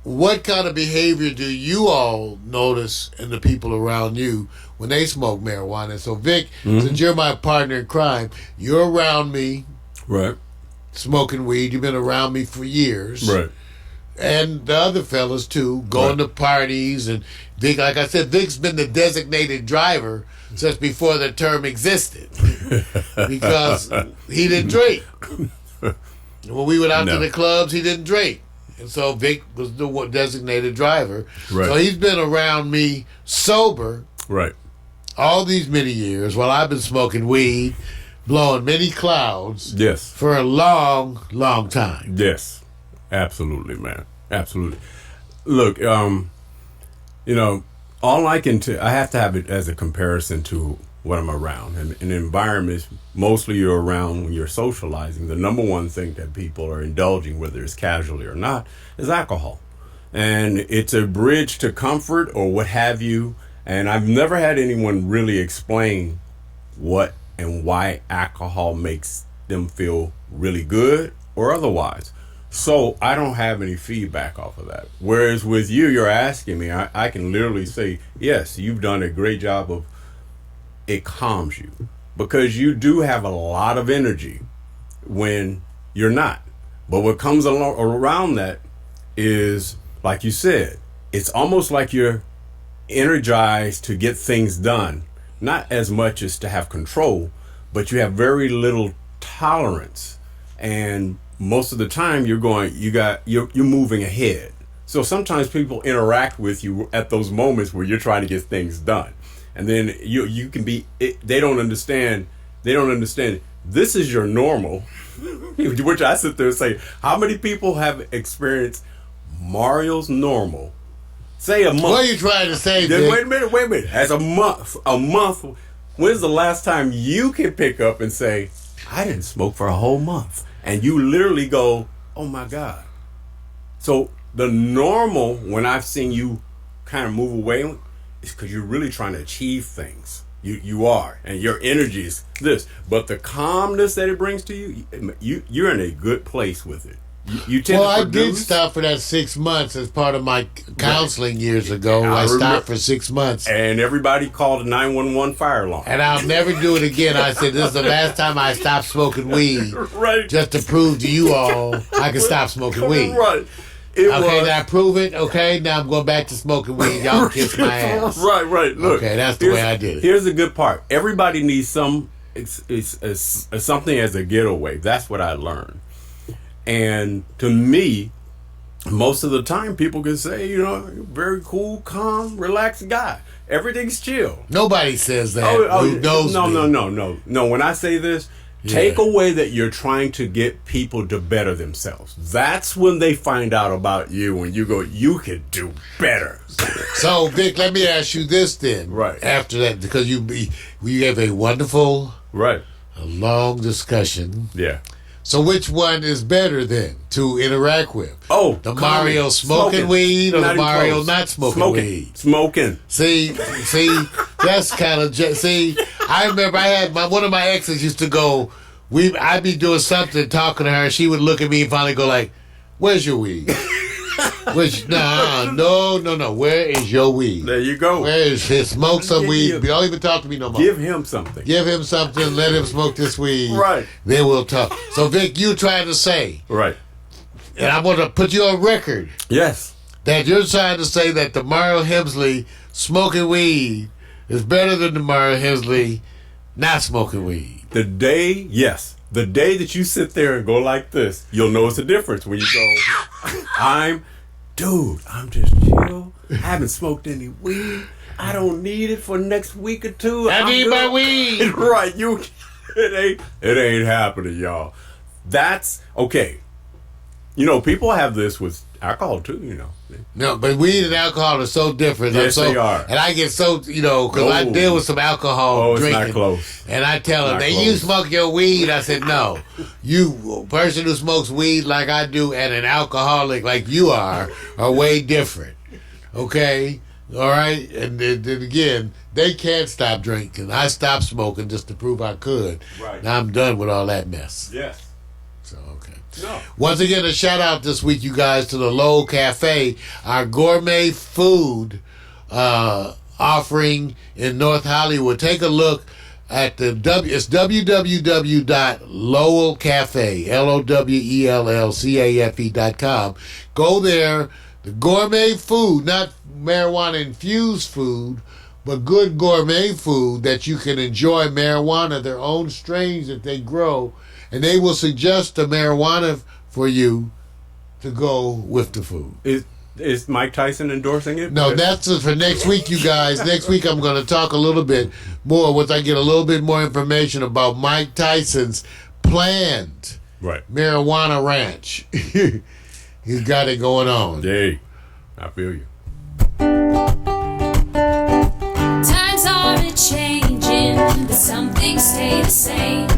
what kind of behavior do you all notice in the people around you when they smoke marijuana? So Vic, since you're my partner in crime, you're around me, Right. smoking weed. You've been around me for years, Right. and the other fellas too, going to parties. And Vic, like I said, Vic's been the designated driver since before the term existed because he didn't drink. When we went out to the clubs, he didn't drink. And so Vic was the designated driver. Right. So he's been around me sober Right. all these many years while I've been smoking weed, blowing many clouds Yes. for a long, long time. Yes. Absolutely, man. Absolutely. Look, you know, all I have to have it as a comparison to what I'm around. And in environments, mostly you're around when you're socializing, the number one thing that people are indulging, whether it's casually or not, is alcohol. And it's a bridge to comfort or what have you. And I've never had anyone really explain what and why alcohol makes them feel really good or otherwise. So I don't have any feedback off of that. Whereas with you, you're asking me, I can literally say, yes, you've done a great job of, it calms you, because you do have a lot of energy when you're not. But what comes around that is, like you said, it's almost like you're energized to get things done, not as much as to have control, but you have very little tolerance. And most of the time you're moving ahead. So sometimes people interact with you at those moments where you're trying to get things done. And then you can be, they don't understand. This is your normal, which I sit there and say, how many people have experienced Mario's normal? Say a month. What are you trying to say, Vic? Wait a minute. As a month, when's the last time you can pick up and say, I didn't smoke for a whole month? And you literally go, oh my God. So the normal, when I've seen you kind of move away, is because you're really trying to achieve things. You are, and your energy is this. But the calmness that it brings to you're in a good place with it. You tend to I produce. did stop for that 6 months as part of my counseling years ago. I stopped for 6 months. And everybody called a 911 fire alarm. And I'll never do it again. I said, this is the last time I stopped smoking weed. Right. Just to prove to you all I can stop smoking weed. Right. Okay, did I prove it? Okay, now I'm going back to smoking weed. Y'all can kiss my ass. Right. Look. Okay, that's the way I did it. Here's the good part. Everybody needs something as a getaway. That's what I learned. And to me, most of the time people can say, you're very cool, calm, relaxed guy. Everything's chill. Nobody says that. Who knows me. No. When I say this, take away that you're trying to get people to better themselves. That's when they find out about you, when you go, you could do better. So, Vic, let me ask you this then. Right. After that, because we have a wonderful, a long discussion. Yeah. So which one is better then to interact with? Oh, the Mario smoking weed or the Mario not smoking weed? Smoking. See, that's kind of I remember I had one of my exes used to go. I'd be doing something, talking to her, and she would look at me and finally go like, "Where's your weed?" No. Where is your weed? There you go. Where is his? Smoke some weed. Don't even talk to me no more. Give him something. Let him smoke this weed. Right. Then we'll talk. So Vic, you trying to say? Right. And I want to put you on record. Yes. That you're trying to say that the Mario Hemsley smoking weed is better than the Mario Hemsley not smoking weed. The day that you sit there and go like this, you'll notice the difference when you go, I'm just chill. I haven't smoked any weed. I don't need it for next week or two. I need my weed. Right. It ain't happening, y'all. That's okay. You know, people have this with alcohol too. You know. No, but weed and alcohol are so different. Yes, they are. And I get so, because I deal with some alcohol it's drinking. not close. And I tell them, you smoke your weed? I said, no. You, a person who smokes weed like I do and an alcoholic like you are way different. Okay? All right? And then again, they can't stop drinking. I stopped smoking just to prove I could. Right. Now I'm done with all that mess. Yes. So, okay. No. Once again, a shout out this week, you guys, to the Lowell Cafe, our gourmet food offering in North Hollywood. Take a look at it's www.lowellcafe, LOWELLCAFE.com. Go there. The gourmet food, not marijuana infused food, but good gourmet food that you can enjoy marijuana, their own strains that they grow. And they will suggest the marijuana for you to go with the food. Is Mike Tyson endorsing it? No, that's for next week, you guys. Next week I'm going to talk a little bit more once I get a little bit more information about Mike Tyson's planned marijuana ranch. He's got it going on. Hey, I feel you. Times are a-changing, but some things stay the same.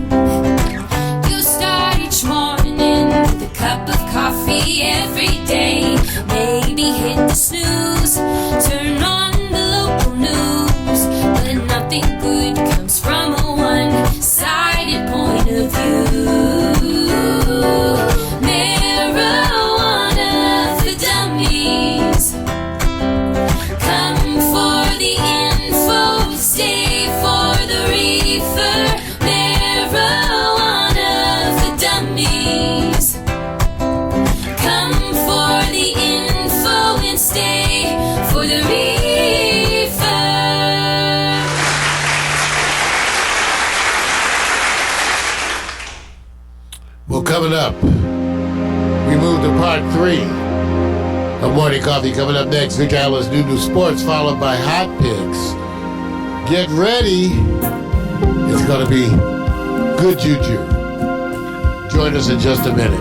Each morning with a cup of coffee every day. Maybe hit the snooze, turn on the local news, but nothing good comes from a one-sided point of view. Marijuana for dummies. Come for the info, stay for the reefer. Come for the info and stay for the reefer. Well, coming up, we move to part 3 of Morning Coffee. Coming up next, Vic Allen's New Sports, followed by Hot Picks. Get ready. It's going to be good juju. Join us in just a minute.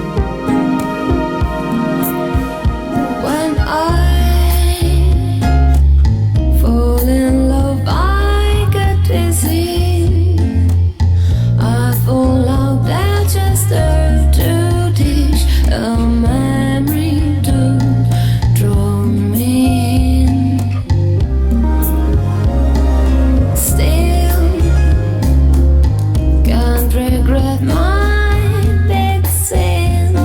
When I fall in love, I get dizzy. I fall out there just to dish a memory to draw me in. Still can't regret my big sin.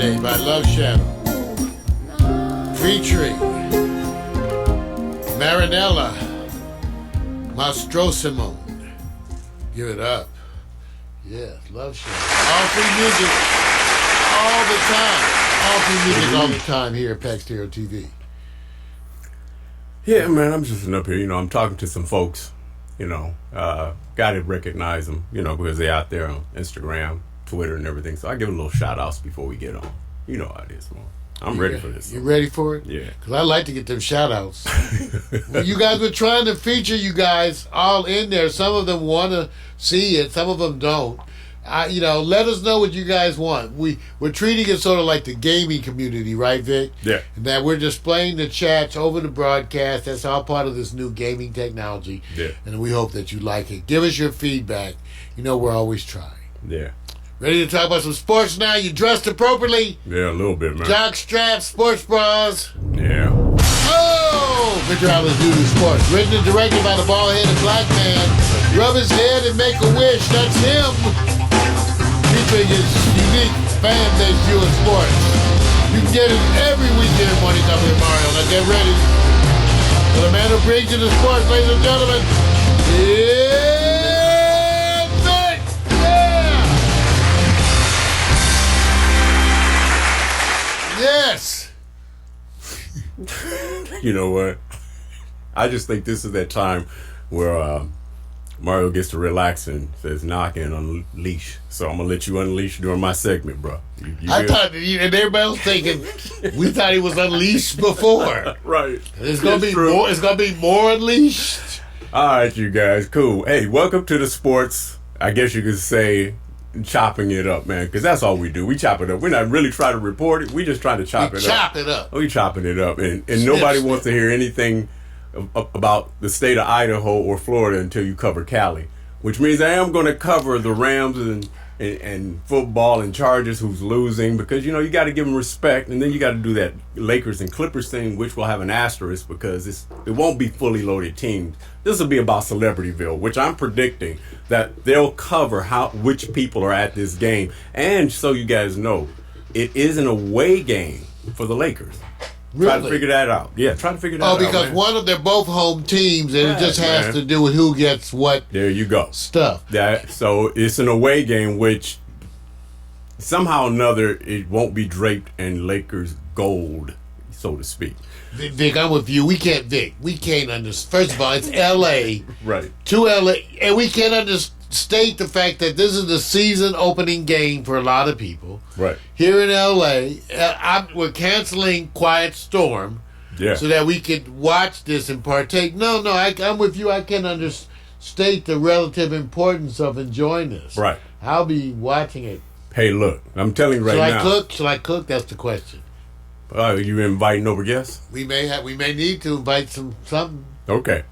Lemonade by Love Shadow. Featuring Marinella Mastrosimo. Give it up. Yes, Love Shadow. All free music all the time. All free music all the time here at Pack Stereo TV. Yeah, man, I'm just sitting up here, I'm talking to some folks, got to recognize them, because they're out there on Instagram, Twitter, and everything. So I give a little shout outs before we get on. You know how it is, man. I'm ready for this. You ready for it? Yeah. Because I like to get them shout outs. Well, you guys were trying to feature you guys all in there. Some of them want to see it, some of them don't. Let us know what you guys want. We're treating it sort of like the gaming community, right, Vic? Yeah. And that we're displaying the chats over the broadcast. That's all part of this new gaming technology. Yeah. And we hope that you like it. Give us your feedback. We're always trying. Yeah. Ready to talk about some sports now? You dressed appropriately? Yeah, a little bit, man. Jock straps, sports bras. Yeah. Oh! Victor Allen's New Sports. Written and directed by the bald-headed black man. Rub his head and make a wish. That's him. Featuring his unique fan-based view of sports. You can get it every weekend morning up with Mario. Now get ready for the man who brings you the sports, ladies and gentlemen. It's Vic! Yeah! Yes! You know what? I just think this is that time where Mario gets to relax and says, "Now I can unleash." So I'm gonna let you unleash during my segment, bro. You I good? thought, and everybody was thinking, we thought he was unleashed before. Right. It's gonna be true. more. It's gonna be more unleashed. All right, you guys, cool. Hey, welcome to the sports. I guess you could say chopping it up, man, because that's all we do. We chop it up. We're not really trying to report it. We just trying to chop it up. Chop it up. We chopping it up, and nobody wants to hear anything about the state of Idaho or Florida until you cover Cali, which means I am going to cover the Rams and football and Chargers who's losing, because you got to give them respect, and then you got to do that Lakers and Clippers thing, which will have an asterisk because it won't be fully loaded teams. This will be about Celebrityville, which I'm predicting that they'll cover which people are at this game, and so you guys know, it is an away game for the Lakers. Really? Try to figure that out. Yeah, try to figure that out. Oh, because they're both home teams, and it just has to do with who gets what. There you go. Stuff. So it's an away game, which somehow or another it won't be draped in Lakers gold, so to speak. Vic, I'm with you. We can't understand. First of all, it's L.A. Right. To L.A. And we can't understate the fact that this is the season opening game for a lot of people. Right. Here in L.A., we're canceling Quiet Storm so that we could watch this and partake. No, I'm with you. I can't understate the relative importance of enjoying this. Right. I'll be watching it. Hey, look, I'm telling you now. Shall I cook? That's the question. You inviting over guests? We may need to invite something. Okay.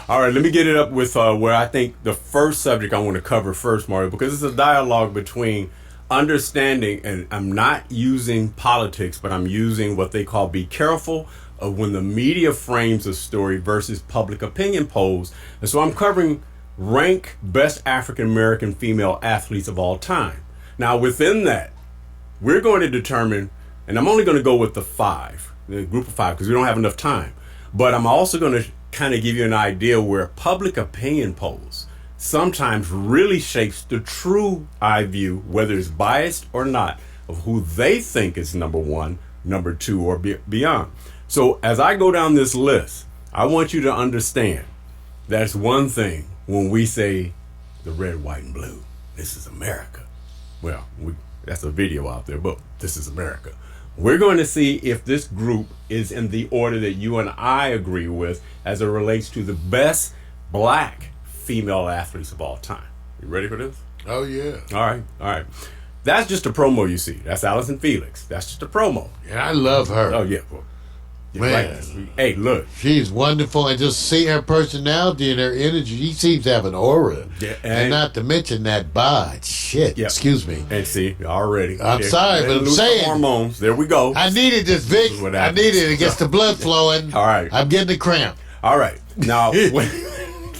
All right, let me get it up with where I think the first subject I want to cover first, Mario, because it's a dialogue between understanding, and I'm not using politics, but I'm using what they call be careful of when the media frames a story versus public opinion polls. And so I'm covering rank best African American female athletes of all time. Now, within that, we're going to determine, and I'm only going to go with the group of five, because we don't have enough time. But I'm also going to kind of give you an idea where public opinion polls sometimes really shapes the true eye view, whether it's biased or not, of who they think is number one, number two, or beyond. So as I go down this list, I want you to understand that's one thing when we say the red, white, and blue. This is America. Well, that's a video out there, but this is America. We're going to see if this group is in the order that you and I agree with as it relates to the best black female athletes of all time. You ready for this? Oh, yeah. All right. That's just a promo, you see. That's Allison Felix. That's just a promo. Yeah, I love her. Oh, yeah. Well, man. Right. Hey, look. She's wonderful. And just see her personality and her energy. She seems to have an aura. Yeah, and not to mention that bod. Shit. Yeah. Excuse me. And see, already. I'm sorry, but I'm saying. Hormones. There we go. I needed this, Vic. I needed it. It gets the blood flowing. All right. I'm getting a cramp. All right. Now,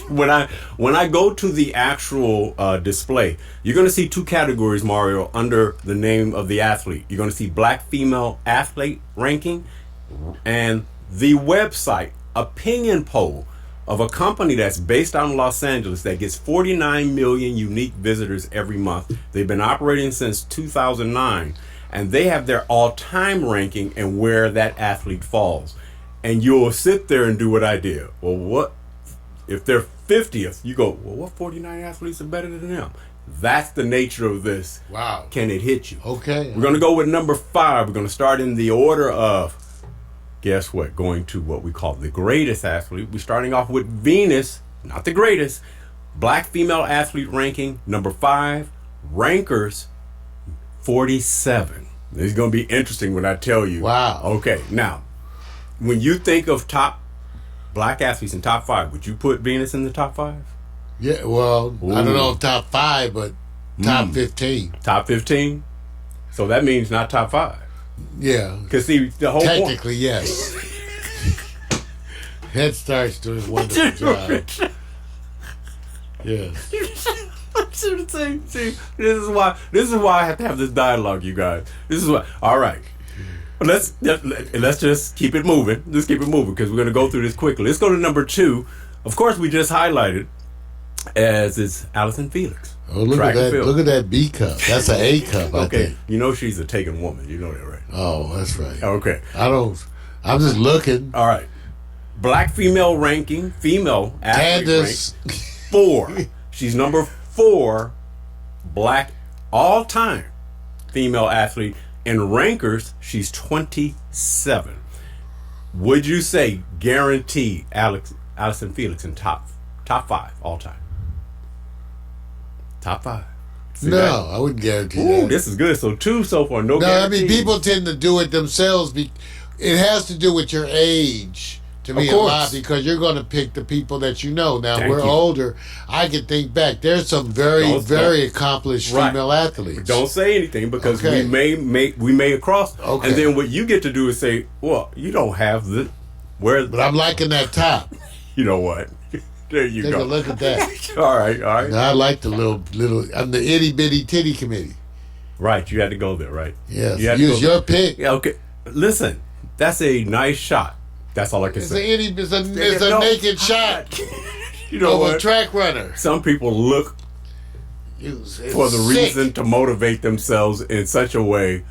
when I go to the actual display, you're going to see two categories, Mario, under the name of the athlete. You're going to see black female athlete ranking and the website opinion poll of a company that's based out in Los Angeles that gets 49 million unique visitors every month. They've been operating since 2009, and they have their all-time ranking and where that athlete falls. And you'll sit there and do what I did. Well, what if they're 50th? You go, well, what 49 athletes are better than them? That's the nature of this. Wow. Can it hit you? Okay. We're going to go with number 5. We're going to start in the order of, guess what? Going to what we call the greatest athlete. We're starting off with Venus, not the greatest. Black female athlete ranking, number 5. Rankers, 47. This is going to be interesting when I tell you. Wow. Okay, now, when you think of top black athletes in top 5, would you put Venus in the top 5? Yeah, well, Ooh. I don't know if top 5, but top 15. Top 15? So that means not top 5. Yeah. Because see, the whole Technically, yes. Head Start's doing a wonderful job. Yeah. See, this is why I have to have this dialogue, you guys. This is why. All right. Let's just keep it moving. Let's keep it moving because we're going to go through this quickly. Let's go to number 2. Of course, we just highlighted as is Allison Felix. Oh, look at that! Look at that B cup. That's an A cup. I Okay, think. you know she's a taken woman. You know that, right? Oh, that's right. Okay. I'm just looking. All right. Black female ranking, female athlete Candace. rank, 4. She's number 4 black all-time female athlete. In rankers, she's 27. Would you say guaranteed Allison Felix in top 5 all-time? Top 5. See No, that? I wouldn't guarantee Ooh, that. this is good. So 2 so far. No, No, I mean, guarantees. people tend to do it themselves. It has to do with your age. To me, Of a course. lot, because you're going to pick the people that you know. Now, Thank we're you. older. I can think back. There's some very accomplished Right. female athletes. Don't say anything because Okay. we may cross. Okay. And then what you get to do is say, well, you don't have the where. But I'm liking that top. You know what? There you Take go. a look at that. All right. Now, I like the little. I'm the itty bitty titty committee. Right, you had to go there, right? Yes. You had to Use go your there. pick. Yeah, okay. Listen, that's a nice shot. That's all I can It's say. it's a No. naked shot You know of a what? track runner. Some people look It's for the sick. reason to motivate themselves in such a way.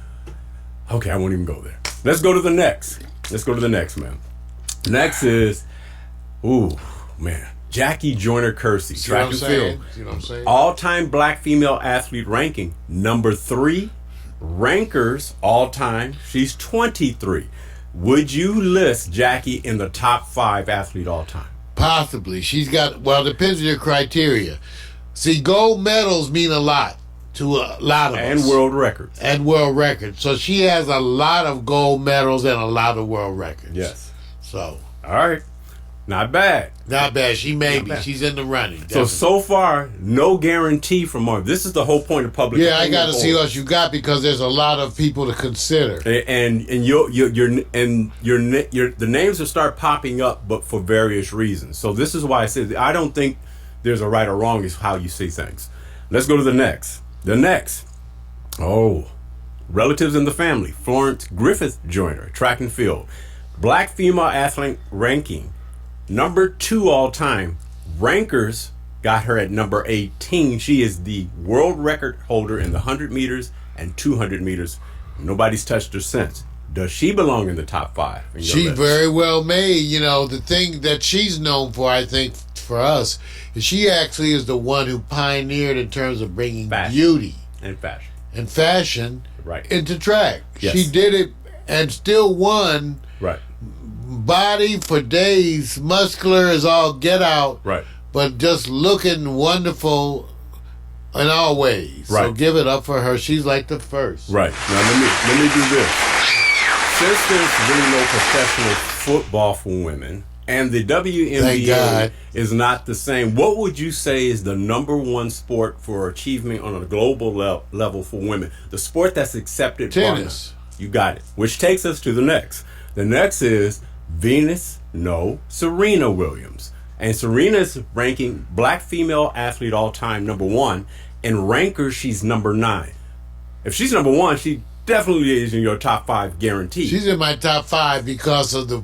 Okay, I won't even go there. Let's go to the next. Man. Next is, man, Jackie Joyner Kersey, See what track I'm and saying? field. See what I'm saying? All-time black female athlete ranking, number 3. Rankers, all-time, she's 23. Would you list Jackie in the top 5 athlete all-time? Possibly. She's got, well, it depends on your criteria. See, gold medals mean a lot to a lot of And us. world records. And world records. So she has a lot of gold medals and a lot of world records. Yes. So, All right. Not bad. not bad. She may be. bad. She's in the running. So far, no guarantee from Mark. This is the whole point of public. Yeah, I opinion got to see polls. what you got because there's a lot of people to consider. And the names will start popping up, but for various reasons. So this is why I said I don't think there's a right or wrong. Is how you see things. Let's go to the next. Relatives in the family. Florence Griffith Joyner, track and field, black female athlete ranking, number 2 all time. Rankers got her at number 18. She is the world record holder in the 100 meters and 200 meters. Nobody's touched her since. Does she belong in the top 5? in your She list? very well may. You know, the thing that she's known for, I think, for us, is she actually is the one who pioneered in terms of bringing Fashion. beauty And fashion. and fashion Right. into track. Yes. She did it and still won. Right. Body for days, muscular as all get out, Right. but just looking wonderful in all ways. So Right. give it up for her. She's like the first. Right. Now let me do this. Since there's really no professional football for women and the Thank WNBA God. is not the same, what would you say is the number 1 sport for achievement on a global level for women? The sport that's accepted. Tennis. You got it. Which takes us to the next. The next is Serena Williams. And Serena's ranking black female athlete all time #1. In rankers, she's #9. If she's #1, she definitely is in your top 5 guaranteed. She's in my top 5 because of the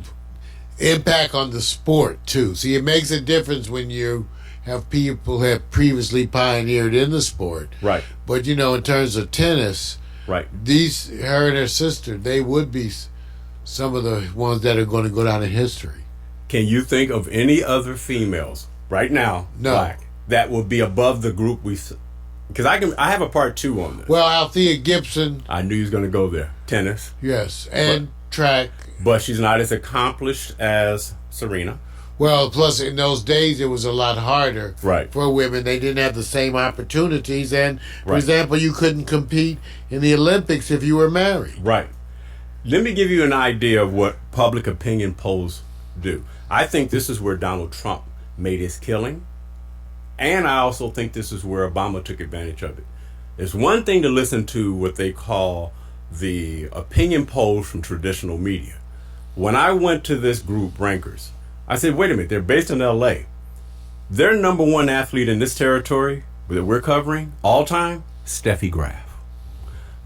impact on the sport too. See, it makes a difference when you have people who have previously pioneered in the sport. Right. But in terms of tennis, Right. her and her sister, they would be some of the ones that are going to go down in history. Can you think of any other females right now, No. black, that would be above the group we? Because I have a part 2 on this. Well, Althea Gibson, I knew he was going to go there. Tennis, yes, and track. but she's not as accomplished as Serena. Well, plus in those days it was a lot harder Right. for women. They didn't have the same opportunities, and for Right. example, you couldn't compete in the Olympics if you were married. Right. Let me give you an idea of what public opinion polls do. I think this is where Donald Trump made his killing, and I also think this is where Obama took advantage of it. It's one thing to listen to what they call the opinion polls from traditional media. When I went to this group, Rankers, I said, wait a minute, they're based in LA. Their #1 athlete in this territory that we're covering all time, Steffi Graf.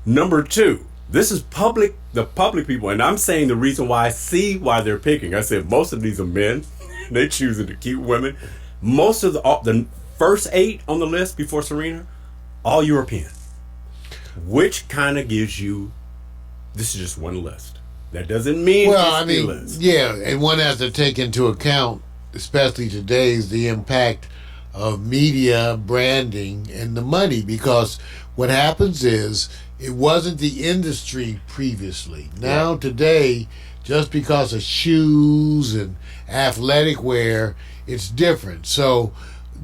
#2, this is the public people, and I'm saying the reason why I see why they're picking. I said most of these are men. They choosing to keep women. Most of the first 8 on the list before Serena, all European. Which kind of gives you, this is just one list. That doesn't mean Well, it's the list. yeah, and one has to take into account, especially today, is the impact of media, branding, and the money. Because what happens is, it wasn't the industry previously. Now, today, just because of shoes and athletic wear, it's different. So,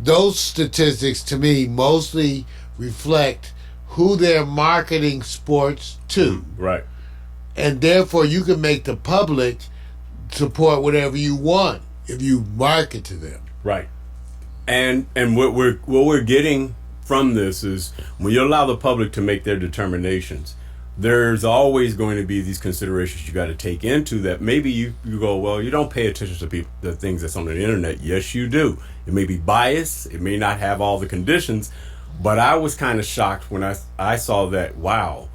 those statistics, to me, mostly reflect who they're marketing sports to. Right. And therefore, you can make the public support whatever you want if you market to them. Right. And what we're getting from this is when you allow the public to make their determinations, there's always going to be these considerations you got to take into that. Maybe you go, well, you don't pay attention to the things that's on the internet. Yes, you do. It may be biased. It may not have all the conditions. But I was kind of shocked when I saw that, wow,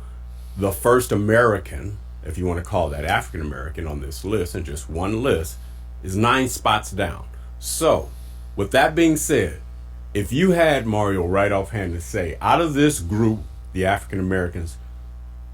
the first American, if you want to call that African American on this list, and just one list, is 9 spots down. So, with that being said, if you had, Mario, right offhand to say, out of this group, the African Americans,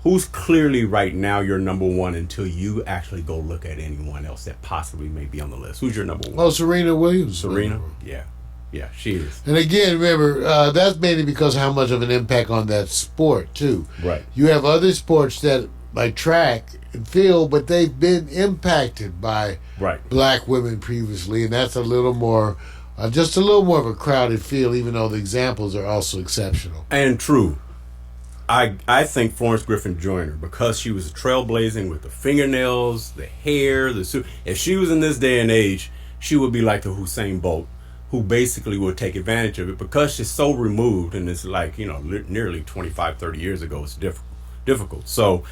who's clearly right now your #1 until you actually go look at anyone else that possibly may be on the list? Who's your #1? Oh, Serena Williams. Serena? Yeah. Yeah, she is. And again, remember, that's mainly because of how much of an impact on that sport, too. Right. You have other sports that, like track and field, but they've been impacted by Right. black women previously, and that's a little more, just a little more of a crowded field, even though the examples are also exceptional. And true. I think Florence Griffin Joyner, because she was trailblazing with the fingernails, the hair, the suit. If she was in this day and age, she would be like the Usain Bolt, who basically would take advantage of it because she's so removed, and it's like, nearly 25, 30 years ago, it's difficult. So,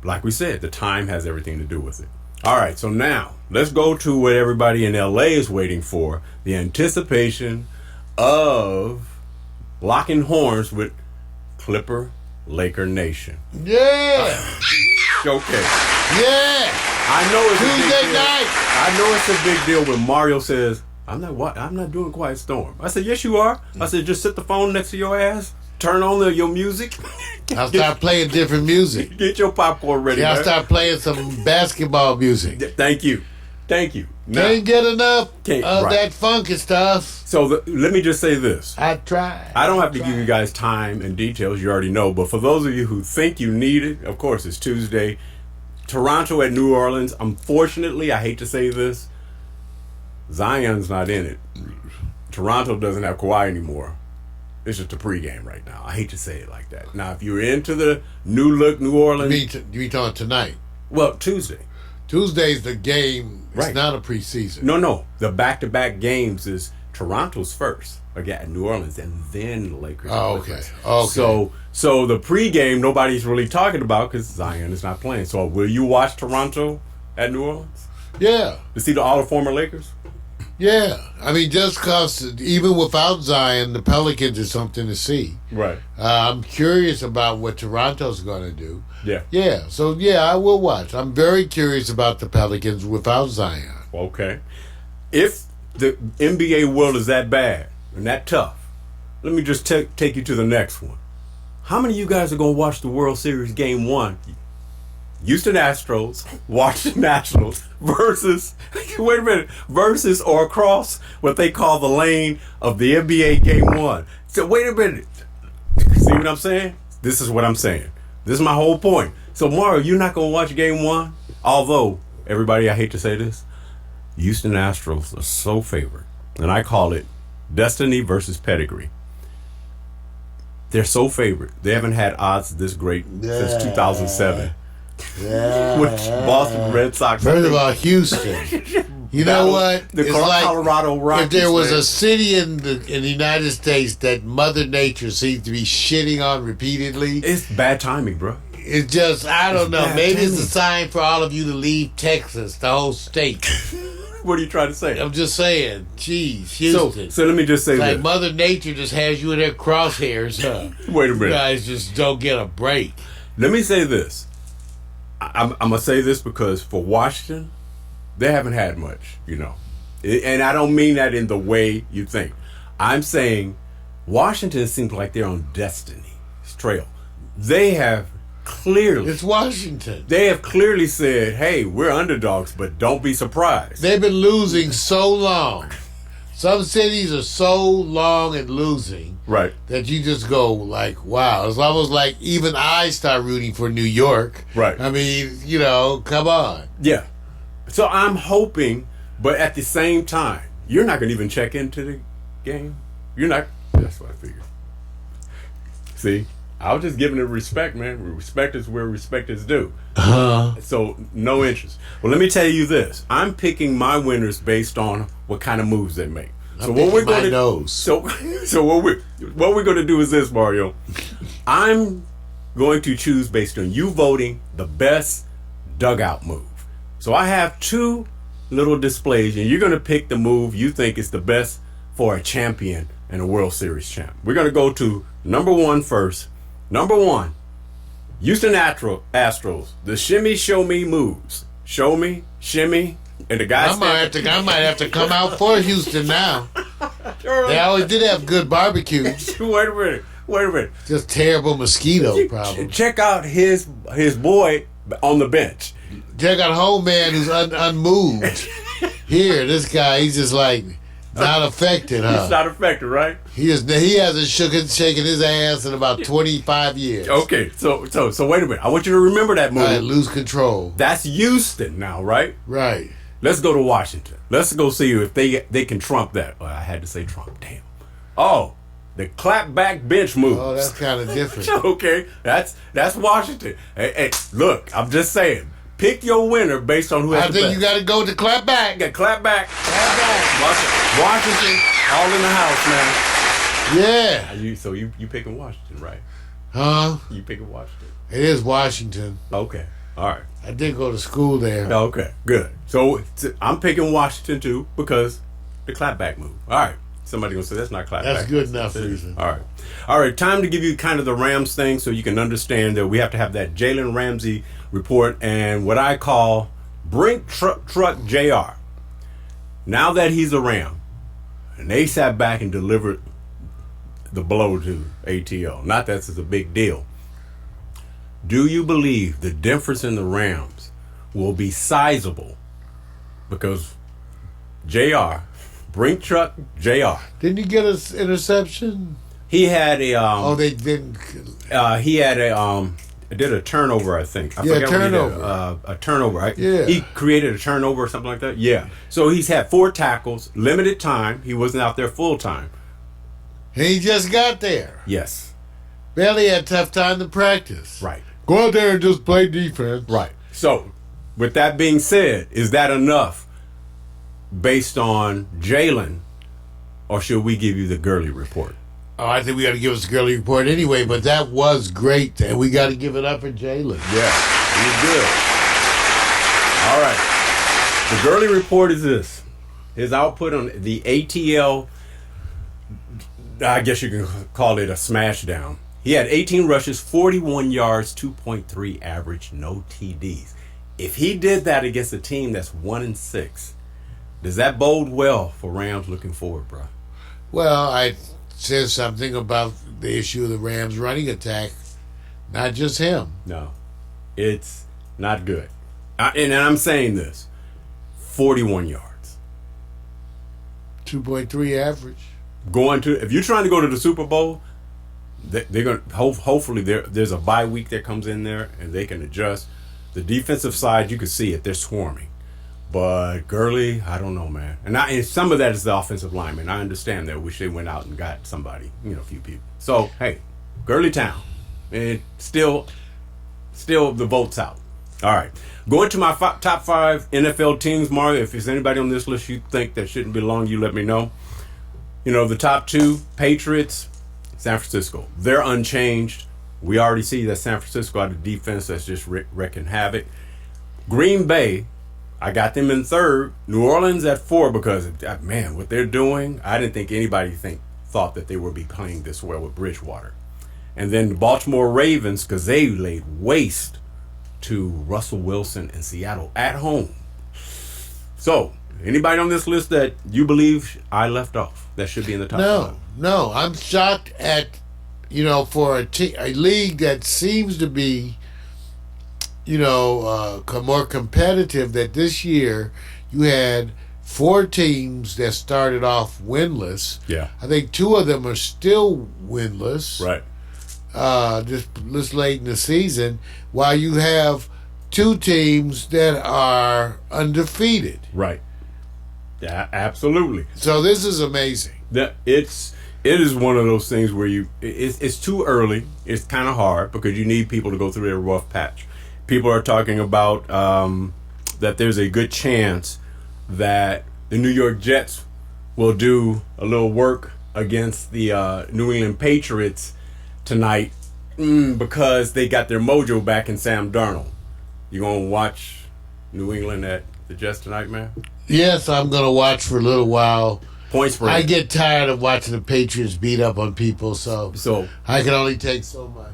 like we said, the time has everything to do with it. All right, so now let's go to what everybody in LA is waiting for, the anticipation of locking horns with Clipper Laker Nation. Yeah! Showcase. Yeah! I know it's a big Tuesday deal. night! I know it's a big deal when Mario says, I'm not doing Quiet Storm. I said, yes, you are. I said, just sit the phone next to your ass, turn on your music. I'll start playing different music. Get your popcorn ready. Yeah, I'll man. start playing some basketball music. Thank you. Now, Can't get enough Can't- of right. that funky stuff. so let me just say this. I tried. I don't have to give you guys time and details. You already know. But for those of you who think you need it, of course, it's Tuesday. Toronto at New Orleans. Unfortunately, I hate to say this, Zion's not in it. Toronto doesn't have Kawhi anymore. It's just a pregame right now. I hate to say it like that. Now, if you're into the new look New Orleans, You mean talking tonight? well, Tuesday. Tuesday's the game. It's Right. not a preseason. No. The back-to-back games is Toronto's first again, New Orleans, and then the Lakers. Oh, and Clippers. okay. So the pregame nobody's really talking about because Zion is not playing. So will you watch Toronto at New Orleans Yeah. to see all the former Lakers? Yeah, I mean, just because even without Zion, the Pelicans are something to see. Right. I'm curious about what Toronto's going to do. Yeah. Yeah, so yeah, I will watch. I'm very curious about the Pelicans without Zion. Okay. If the NBA world is that bad and that tough, let me just take you to the next one. How many of you guys are going to watch the World Series Game 1? Houston Astros, Washington Nationals versus, wait a minute, versus or across what they call the lane of the NBA Game 1. So wait a minute. See what I'm saying? This is what I'm saying. This is my whole point. So Mario, you're not going to watch Game 1? Although, everybody, I hate to say this, Houston Astros are so favored. And I call it destiny versus pedigree. They're so favored. They haven't had odds this great since 2007. Yeah. Which Boston Red Sox. First of all, Houston. You know what? The It's like Colorado Rockies. if there was man. a city in the United States that Mother Nature seems to be shitting on repeatedly, It's bad timing, bro. it's just, I don't know. bad Maybe it's a timing. sign for all of you to leave Texas, the whole state. What are you trying to say? I'm just saying, geez, So, Houston. so let me just say It's like this. Mother Nature just has you in their crosshairs, huh? Wait a You minute. guys just don't get a break. Let me say this. I'm going to say this because for Washington, they haven't had much, you know. And I don't mean that in the way you think. I'm saying Washington seems like they're on destiny's trail. They have clearly, It's Washington. they have clearly said, hey, we're underdogs, but don't be surprised. They've been losing so long. Some cities are so long and losing Right. that you just go like, wow. It's almost like even I start rooting for New York. Right. I mean, you know, come on. Yeah. So I'm hoping, but at the same time, you're not going to even check into the game. You're not. That's what I figured. See, I was just giving it respect, man. Respect is where respect is due. So no interest. Well, let me tell you this. I'm picking my winners based on what kind of moves they make. So I'm what we're picking my going to nose. so what we're going to do is this, Mario. I'm going to choose based on you voting the best dugout move. So I have two little displays, and you're going to pick the move you think is the best for a champion and a World Series champ. We're going to go to number one first. Number one, Houston Astros, the shimmy show me moves. Show me, shimmy, and the guy I might have to come out for Houston now. They always did have good barbecues. Wait a minute. Just terrible mosquito problem. Check out his boy on the bench. Check out home man who's unmoved. Here, this guy, he's just like not affected, huh? He's not affected, right? He hasn't shaken his ass in about 25 years. Okay, so wait a minute. I want you to remember that move. I lose control. That's Houston now, right? Right. Let's go to Washington. Let's go see if they can trump that. Well, I had to say Trump. Damn. Oh, the clap back bench moves. Oh, that's kind of different. Okay, that's Washington. Hey, look, I'm just saying. Pick your winner based on who has I the think best. you got to go to clap back. Yeah, clap back. Washington, all in the house, Yeah. man. So you picking Washington, right? Huh? You picking Washington. It is Washington. Okay. All right. I did go to school there. Okay. Good. So I'm picking Washington too because the clapback move. All right. Somebody gonna say that's not clapback. That's good enough reason. All right. All right. Time to give you kind of the Rams thing so you can understand that we have to have that Jalen Ramsey report and what I call Brink Truck JR. Now that he's a Ram, and they sat back and delivered the blow to ATL. Not that it's a big deal. Do you believe the difference in the Rams will be sizable? Because JR, Brink Truck JR. Didn't you get an interception? He had a Oh, they didn't. did a turnover, I think. I Yeah, forget what he did. turnover. A turnover, right? Yeah. He created a turnover or something like that? Yeah. So he's had 4 tackles, limited time. He wasn't out there full time. He just got there. Yes. Barely had tough time to practice. Right. Go out there and just play defense. Right. So, with that being said, is that enough based on Jalen, or should we give you the Gurley report? Oh, I think we got to give us a Gurley report anyway, but that was great, and we got to give it up for Jalen. Yeah, he's good. All right. The Gurley report is this. His output on the ATL, I guess you can call it a smash down. He had 18 rushes, 41 yards, 2.3 average, no TDs. If he did that against a team that's 1-6, does that bode well for Rams looking forward, bro? Well, I said something about the issue of the Rams running attack. Not just him. No, it's not good. And I'm saying this, 41 yards. 2.3 average. If you're trying to go to the Super Bowl, they're going to hopefully there's a bye week that comes in there and they can adjust. The defensive side, you can see it, they're swarming. But Gurley, I don't know, man. And some of that is the offensive lineman. I understand that. Wish they went out and got somebody, a few people. So hey, Gurley Town, and still the vote's out. All right, going to my top 5 NFL teams, Mario. If there's anybody on this list you think that shouldn't belong, you let me know. The top 2, Patriots, San Francisco. They're unchanged. We already see that San Francisco had a defense that's just wrecking havoc. Green Bay, I got them in 3rd. New Orleans at 4 because, man, what they're doing, I didn't think anybody thought that they would be playing this well with Bridgewater. And then the Baltimore Ravens, because they laid waste to Russell Wilson in Seattle at home. So, anybody on this list that you believe I left off that should be in the top 5? No. I'm shocked at, for a league that seems to be, more competitive, that this year you had 4 teams that started off winless. Yeah. I think 2 of them are still winless. Right. This late in the season, while you have 2 teams that are undefeated. Right. Yeah, absolutely. So this is amazing. It is one of those things where it's too early. It's kind of hard because you need people to go through their rough patch. People are talking about that there's a good chance that the New York Jets will do a little work against the New England Patriots tonight because they got their mojo back in Sam Darnold. You gonna watch New England at the Jets tonight, man? Yes, I'm gonna watch for a little while. Point spread. I get tired of watching the Patriots beat up on people, so I can only take so much.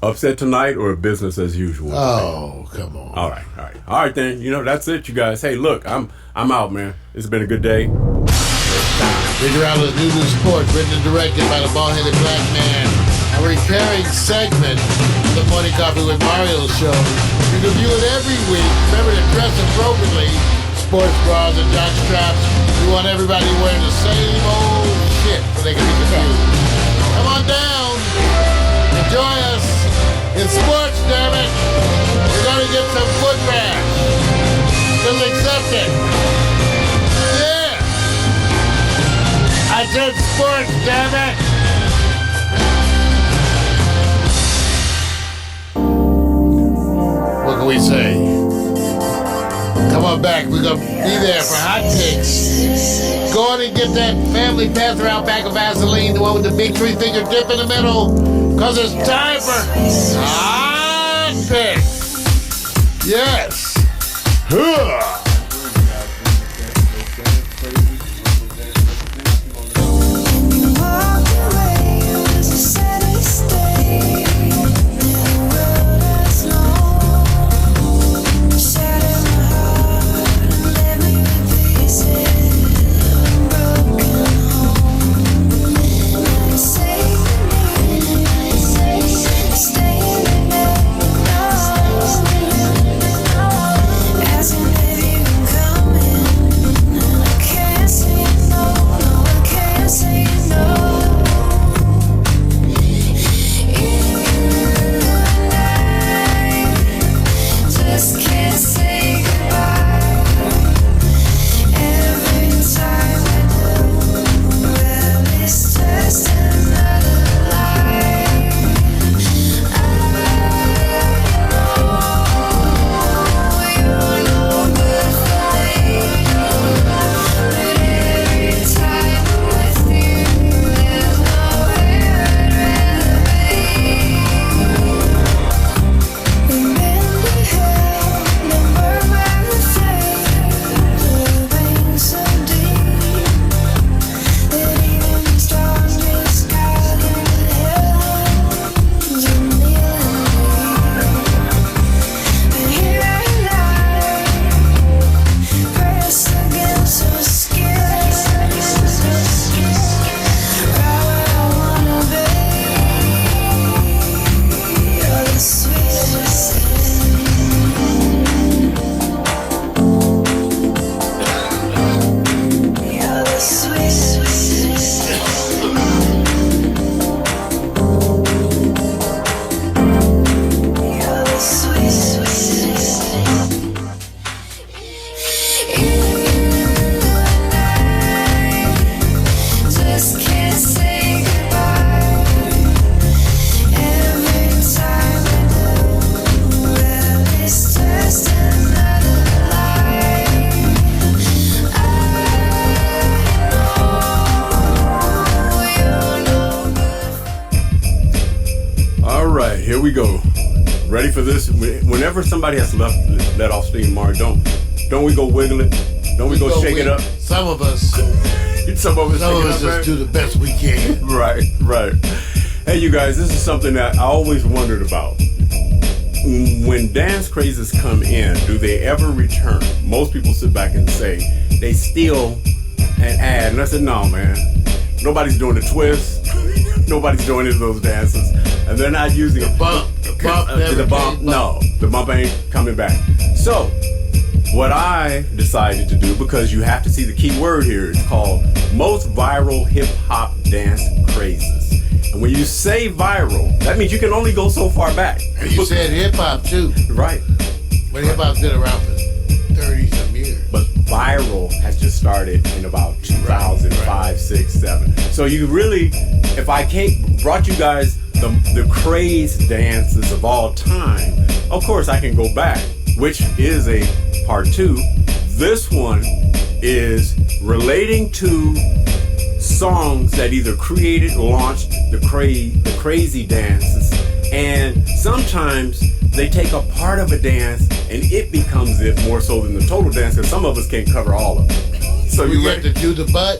Upset tonight or business as usual? Oh, come on. All right then. That's it, you guys. Hey, look, I'm out, man. It's been a good day. Figure out the New Sports, written and directed by the bald-headed black man. A recurring segment of the Morning Coffee with Mario show. You can view it every week. Remember to dress appropriately. Sports bras and jock straps. We want everybody wearing the same old shit so they can be confused. Come on down. Enjoy us. It's sports, damn it. We're going to get some foot rash. Just accept it. Yeah. I said sports, damn it. What can we say? Come on back. We're going to be there for hot takes. Go on and get that family Panther out pack of Vaseline, the one with the big 3-finger dip in the middle, because it's time for hot picks. Yes. Huh. As in baby we go. Ready for this? Whenever somebody has let off steam, Mario, don't we go wiggle it? Don't we go shake it up? Some of us. Some of us just do the best we can. Right. Hey, you guys, this is something that I always wondered about. When dance crazes come in, do they ever return? Most people sit back and say they steal and add. And I said, no, man. Nobody's doing the twist. Nobody's doing any of those dances. And they're not using the bump. The bump. No, the bump ain't coming back. So, what I decided to do, because you have to see the key word here, it's called most viral hip hop dance crazes. And when you say viral, that means you can only go so far back. And you said hip hop too. Right. But hip hop's been around for 30 some years. But viral has just started in about 2005, 6, 7. So you really, if I brought you guys the craze dances of all time, of course I can go back, which is a part 2. This one is relating to songs that either created or launched the crazy dances, and sometimes they take a part of a dance and it becomes it more so than the total dance, because some of us can't cover all of it. So you get to do the butt.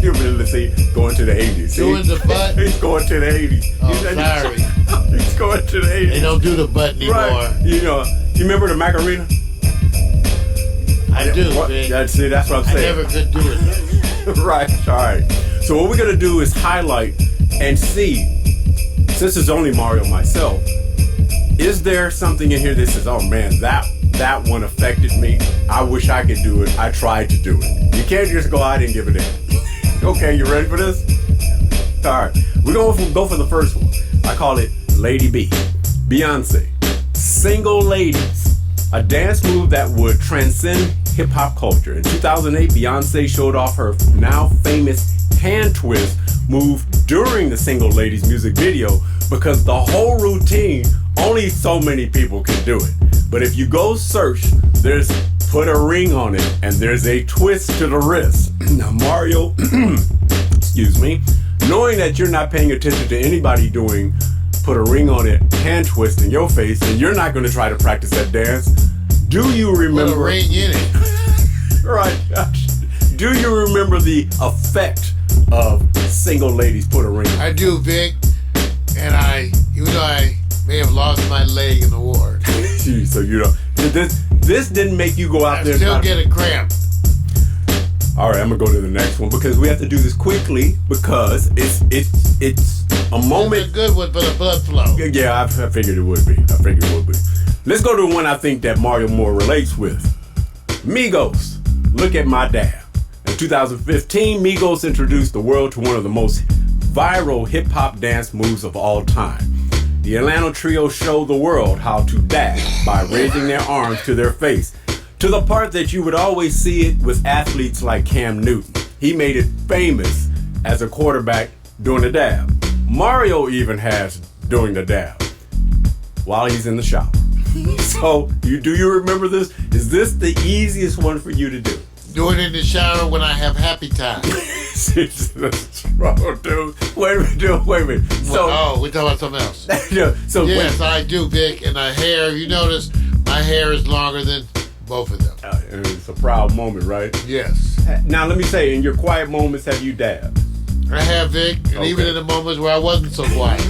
You really see going to the 80s. Doing the butt. He's going to the 80s. Oh, sorry. He's going to the 80s. They don't do the butt anymore. Right. You remember the Macarena? I do. That's what I'm saying. I never could do it. Right. All right. So what we're gonna do is highlight and see, since it's only Mario and myself, is there something in here that says, oh man, that one affected me. I wish I could do it. I tried to do it. You can't just go out and give it in. Okay, you ready for this? All right. We're going to go for the first one. I call it Lady B. Beyonce. Single Ladies. A dance move that would transcend hip-hop culture. In 2008, Beyonce showed off her now famous hand twist move during the Single Ladies music video, because the whole routine, only so many people can do it. But if you go search, there's put a ring on it, and there's a twist to the wrist. Now Mario, excuse me, knowing that you're not paying attention to anybody doing put a ring on it hand twist in your face, and you're not going to try to practice that dance, do you remember? Put a ring in it. Right. Do you remember the effect of Single Ladies put a ring? I do, Vic. And even though I may have lost my leg in the war. So this didn't make you go out there. I still get a cramp. All right, I'm gonna go to the next one, because we have to do this quickly, because it's a moment. It's a good one for the blood flow. Yeah, I figured it would be. Let's go to one I think that Mario more relates with. Migos. Look at my dab. In 2015, Migos introduced the world to one of the most viral hip-hop dance moves of all time. The Atlanta trio showed the world how to dab by raising their arms to their face, to the part that you would always see it with athletes like Cam Newton. He made it famous as a quarterback doing the dab. Mario even has doing the dab while he's in the shower. So, do you remember this? Is this the easiest one for you to do? Do it in the shower when I have happy time. Bro, dude. Wait a minute. So, we're talking about something else. Yes, I do, Vic. And the hair, you notice, my hair is longer than both of them. It's a proud moment, right? Yes. Now, let me say, in your quiet moments, have you dabbed? I have, Vic. And even in the moments where I wasn't so quiet.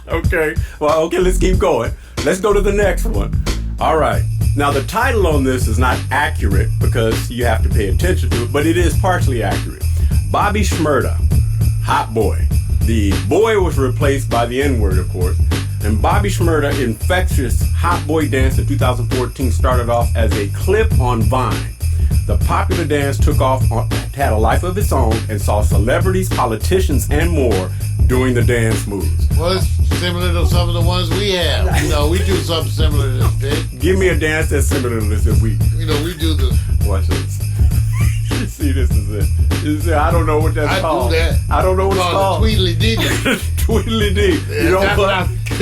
Okay. Well, let's keep going. Let's go to the next one. All right. Now, the title on this is not accurate because you have to pay attention to it, but it is partially accurate. Bobby Shmurda, Hot Boy. The boy was replaced by the N-word, of course. And Bobby Shmurda, infectious Hot Boy dance in 2014 started off as a clip on Vine. The popular dance took off, had a life of its own, and saw celebrities, politicians, and more doing the dance moves. Well, it's similar to some of the ones we have. We do something similar to this, Vic. Give me a dance that's similar to this. We do the... Watch this. You see, this is it. I don't know what that's called. I do that. I don't know what it's called. The Tweedledee. Tweedledee.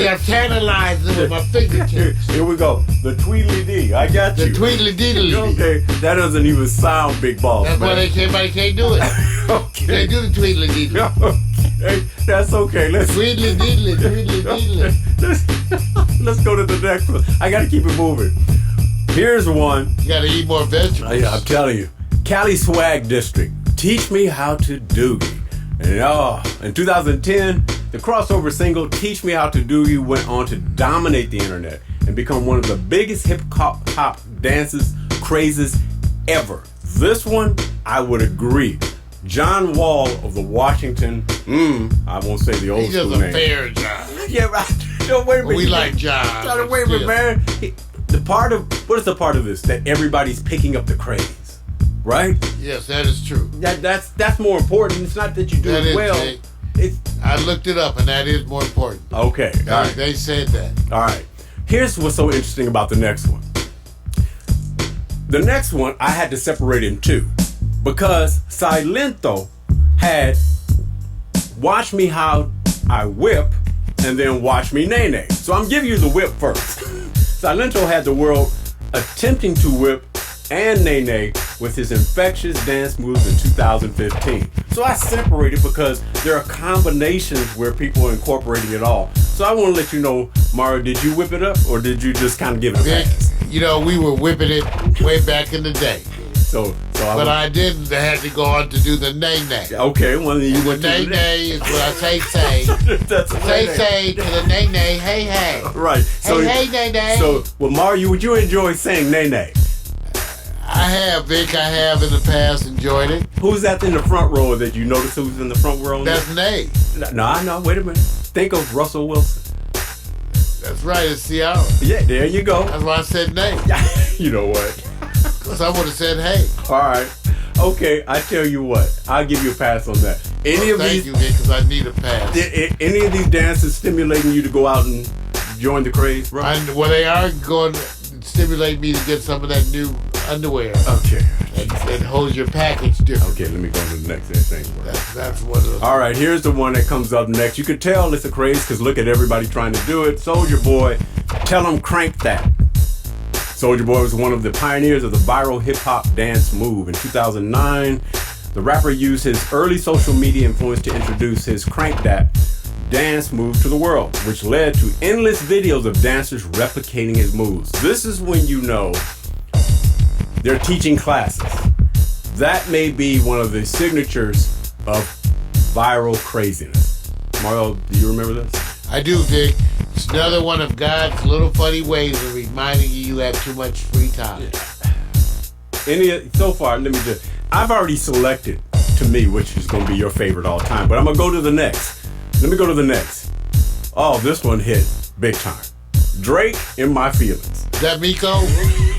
I'm tantalizing with my fingertips. Here we go. The Tweedledee. I got you. The Tweedledee. Okay, that doesn't even sound big balls. That's why everybody can't do it. Okay. They do the Tweedledee. Hey, that's okay. Twiddly diddly, twiddly diddly. Let's go to the next one. I got to keep it moving. Here's one. You gotta eat more vegetables. Yeah, I'm telling you. Cali Swag District. Teach me how to doogie. And in 2010, the crossover single Teach Me How to Doogie went on to dominate the internet and become one of the biggest hip-hop dances, crazes ever. This one, I would agree. John Wall of the Washington, I won't say the old He school does a name. fair job. Yeah, right. No, wait a minute. We like John. Wait a minute, man. What is the part of this? That everybody's picking up the craze, right? Yes, that is true. That's more important. It's not that you do That it is, well. Jay. It's I looked it up, and that is more important. okay. All right. They said that. All right. Here's what's so interesting about the next one. The next one, I had to separate in two because Silento had Watch Me How I Whip and then Watch Me Nay Nay. So I'm giving you the whip first. Silento had the world attempting to whip and Nay Nay with his infectious dance moves in 2015. So I separated because there are combinations where people are incorporating it all. So I want to let you know, Mario, did you whip it up or did you just kind of give it a Vic, pass? we were whipping it way back in the day. But I didn't. I had to go on to do the nay-nay. Okay, well, then you went to the nay-nay is what I say. That's say to the nay-nay, hey. Right. So, hey, nay-nay. So, well, Mario, would you enjoy saying nay nay? I have, Vic. I have in the past enjoyed it. Who's that in the front row that you notice who's in the front row? That's Nay. No, wait a minute. Think of Russell Wilson. That's right, it's Ciara. Yeah, there you go. That's why I said Nay. You know what? Because I would have said hey. All right. Okay, I tell you what. I'll give you a pass on that. Thank you, Vic, because I need a pass. Any of these dances stimulating you to go out and join the craze, bro? Well, they are going to stimulate me to get some of that new underwear. Okay. That holds your package different. Okay, let me go to the next thing. That's one of the... All right, here's the one that comes up next. You could tell it's a craze because look at everybody trying to do it. Soulja Boy, tell them crank that. Soulja Boy was one of the pioneers of the viral hip-hop dance move. In 2009, the rapper used his early social media influence to introduce his Crank That dance move to the world, which led to endless videos of dancers replicating his moves. This is when you know they're teaching classes. That may be one of the signatures of viral craziness. Mario, do you remember this? I do, Vic. It's another one of God's little funny ways of reminding you have too much free time. So far, I've already selected to me which is going to be your favorite all time, but I'm going to go to the next. Let me go to the next. Oh, this one hit big time. Drake, In My Feelings. Is that Miko?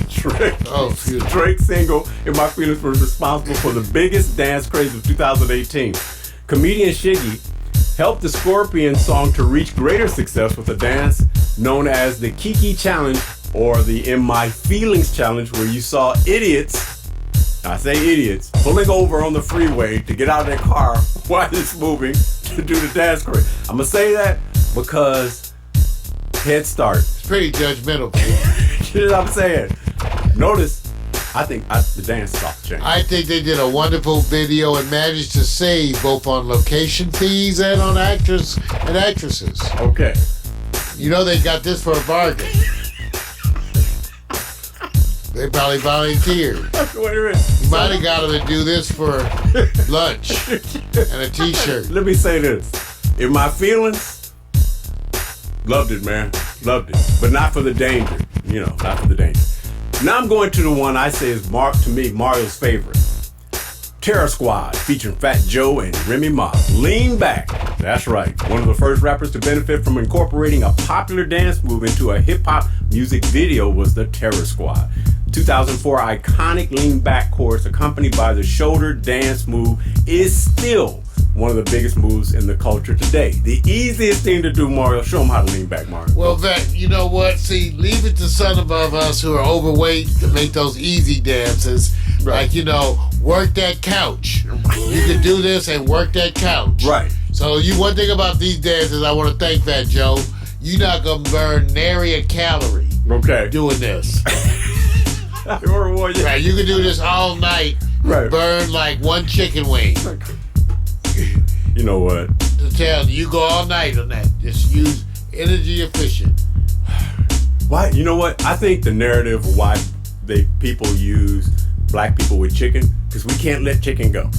Drake. Oh, excuse me. Drake's single, In My Feelings, was responsible for the biggest dance craze of 2018. Comedian Shiggy helped the Scorpion song to reach greater success with a dance known as the Kiki Challenge or the In My Feelings Challenge, where you saw idiots, I say idiots, pulling over on the freeway to get out of their car while it's moving to do the dance craze. I'm going to say that because Head Start. It's pretty judgmental. You know what I'm saying? Notice, I think the dance is off the chain. I think they did a wonderful video and managed to save both on location fees and on actors and actresses. Okay. You know they got this for a bargain. They probably volunteered. Wait a minute. You might have got them to do this for lunch and a t-shirt. Let me say this. In My Feelings, loved it, man. Loved it. But not for the danger. Not for the danger. Now I'm going to the one I say is Mario's favorite. Terror Squad, featuring Fat Joe and Remy Ma. Lean Back. That's right. One of the first rappers to benefit from incorporating a popular dance move into a hip-hop music video was the Terror Squad. 2004 iconic Lean Back chorus accompanied by the shoulder dance move is still one of the biggest moves in the culture today. The easiest thing to do, Mario, show them how to lean back, Mario. Well, Vet, you know what? See, leave it to some of us who are overweight to make those easy dances. Right. Like, work that couch. You can do this and work that couch. Right. So one thing about these dances, I want to thank Fat Joe. You're not going to burn nary a calorie doing this. Right, you can do this all night. Right. Burn like one chicken wing. You know what? to tell you go all night on that. Just use energy efficient. Why? You know what? I think the narrative of why people use black people with chicken, because we can't let chicken go.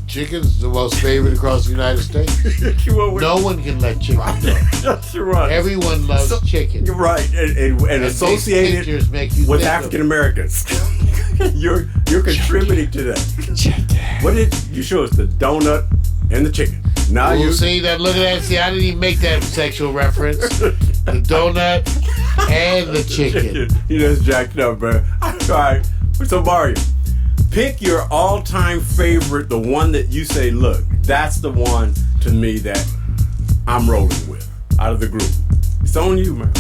Chicken's the most favorite across the United States. No one can let chicken go. That's right. Everyone loves chicken. You're right, and associated with African Americans. You're contributing to that. What did you show us? The donut and the chicken. Now you see that? Look at that. See, I didn't even make that sexual reference. The donut and the chicken. You just jacked up, bro. All right. So Mario, pick your all-time favorite, the one that you say, look, that's the one to me that I'm rolling with out of the group. It's on you, man.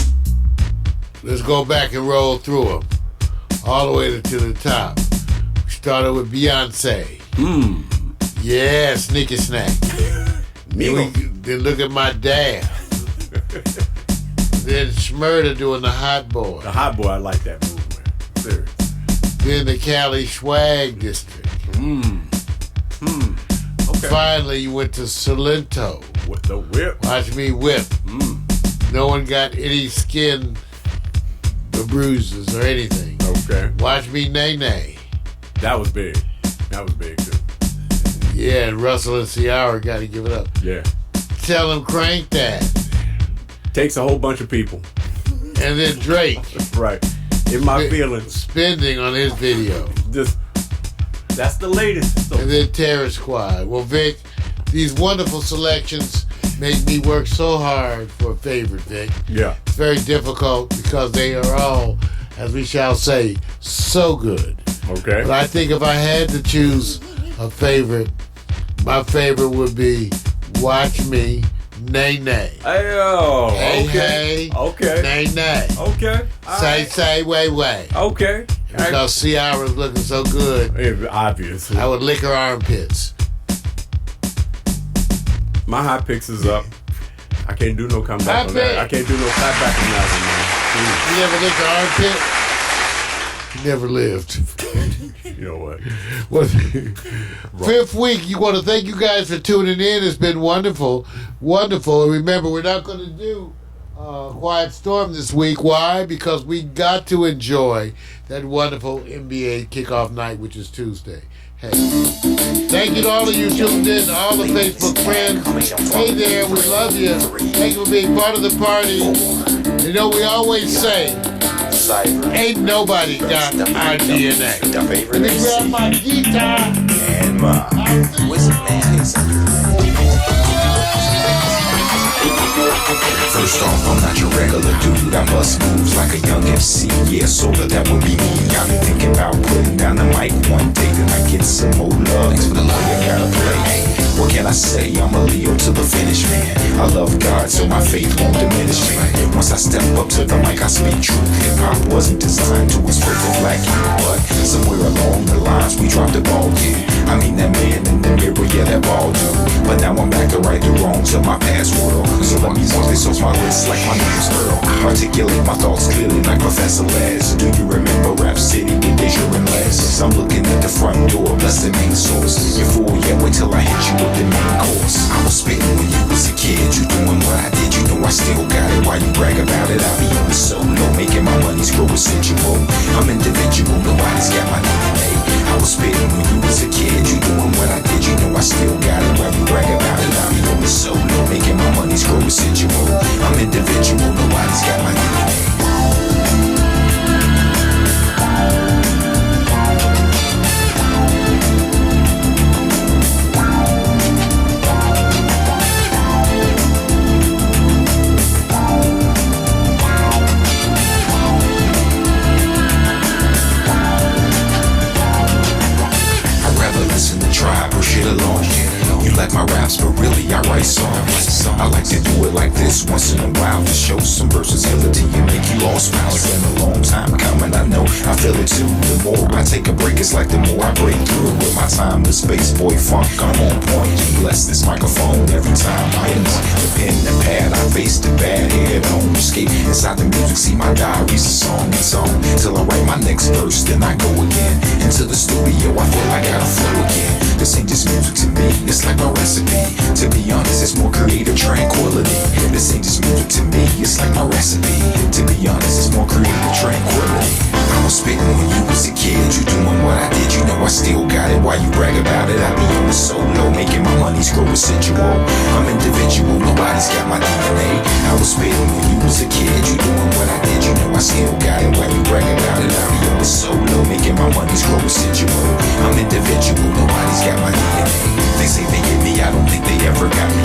Let's go back and roll through them all the way to the top. We started with Beyonce. Yeah, Sneaky Snack. Then look at my dad. Then Schmurda doing the Hot Boy. The Hot Boy, I like that move, man. Seriously. Then the Cali Swag District. Okay. Finally, you went to Salento. With the whip. Watch me whip. No one got any skin bruises or anything. Okay. Watch me nay nay. That was big. That was big, too. Yeah, and Russell and Ciara got to give it up. Yeah. Tell him crank that. Takes a whole bunch of people. And then Drake. Right. In my feelings. Spending on his video. That's the latest. So. And then Terror Squad. Well, Vic, these wonderful selections make me work so hard for a favorite, Vic. Yeah. It's very difficult because they are all, as we shall say, so good. Okay. But I think if I had to choose a favorite, my favorite would be Watch Me, Nay Nay. Hey, hey, okay. Hey, okay. Nay Nay. Okay. Say, way. Okay. Because Ciara's looking so good. Obviously. I would lick her armpits. My high picks is up. I can't do no comeback on that. I can't do no clapback on that one, man. You never licked an armpit? Never lived. You know what? Fifth week, you want to thank you guys for tuning in. It's been wonderful. Wonderful. And remember, we're not going to do Quiet Storm this week. Why? Because we got to enjoy that wonderful NBA kickoff night, which is Tuesday. Hey, thank you to all of you tuned in, to all the Facebook friends. Hey there, we love you. Thank you for being part of the party. You know, we always say, ain't nobody got our DNA. Let me grab my guitar. And my Wizard Man is First off, I'm not your regular dude. I bust moves like a young MC. Yeah, sorta, that would be me. I've been thinking about putting down the mic one day. Then I get some more love. Thanks for the love you gotta play. What can I say? I'm a Leo to the finish, man. I love God, so my faith won't diminish, man. Once I step up to the mic, I speak truth. Hip-hop wasn't designed to exploit the black youth, but somewhere along the lines, we dropped the ball, yeah. I mean, that man in the mirror, yeah, that ball dude. But now I'm back to right the wrongs of my past world. So let me walk this off my wrist like my name's Earl. Articulate my thoughts clearly like Professor Les. Do you remember Rap City with Deja and Les? I'm looking at the front door, bless the main source. You're full, yeah, wait till I hit you with the main course. I was spitting when you was a kid. You doing what I did, you know I still got it. Why you brag about it? I be on the solo, making my money grow residual. I'm individual, nobody's got my DNA. I was spitting when you was a kid. You doing what I did, you know I still got it. Why you brag about it? I be on the solo, making my money grow residual. I'm individual, nobody's got my DNA. You like my raps, but really I write songs. I like to do it like this once in a while to show some versatility and make you all smile. It's been a long time coming, I know. I feel it too. The more I I take a break, it's like the more I break through with my time to space, boy funk, I'm on point. Bless this microphone every time I use the pen and pad. I face the bad head on escape inside the music. See my diary's a song and song till I write my next verse. Then I go again into the studio. I feel I gotta flow again. This ain't just music to me, it's like my recipe. To be honest, it's more creative tranquility. This ain't just music to me, it's like my recipe. To be honest, it's more creative tranquility. I was spitting when you was a kid, you doing what I did, you know I still got it. Why you brag about it? I be on the solo, making my money's grow residual. I'm individual, nobody's got my DNA. I was spitting when you was a kid, you doing what I did, you know I still got it. Why you brag about it? I be on the solo, making my money's grow residual. I'm individual, nobody's got my DNA. They say they get me, I don't think they ever got me.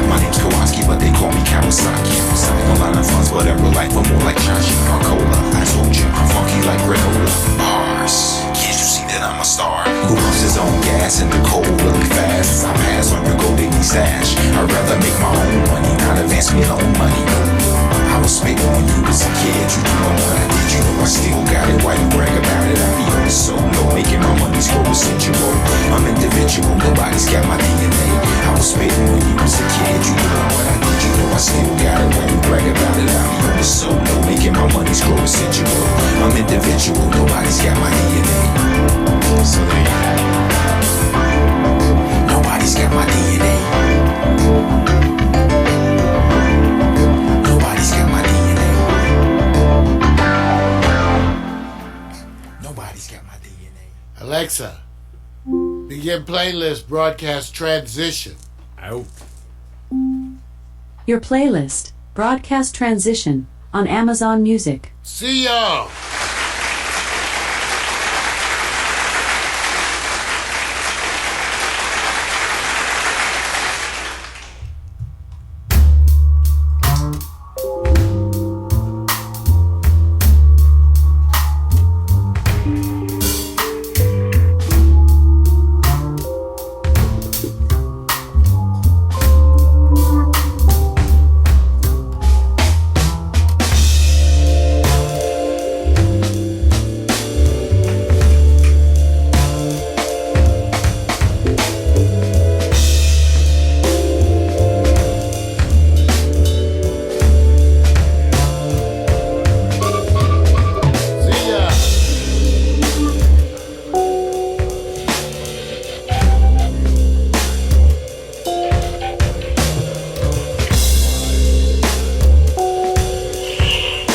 My name's Kowalski, but they call me Kawasaki. No line of funds, but ever life, but more like Chachi Cola. I told you, I'm funky like granola. Bars, can't you see that I'm a star? Who puts his own gas in the cold really fast? As I pass on your gold digging stash. I'd rather make my own money, not advance me loan money. I was spitting when you was a kid, you doing what I did, you know I still got it. Why you brag about it? I be on the solo, making my money's grow residual. I'm individual, nobody's got my DNA. I was spitting when you was a kid, you doing what I did, you know I still got it. Why you brag about it? I be on the solo, making my money's grow residual. I'm individual, nobody's got my DNA. So there you have it. Nobody's got my DNA. Nobody's got my DNA. Nobody's got my DNA. Alexa, begin playlist broadcast transition. Out. Your playlist, Broadcast Transition, on Amazon Music. See y'all.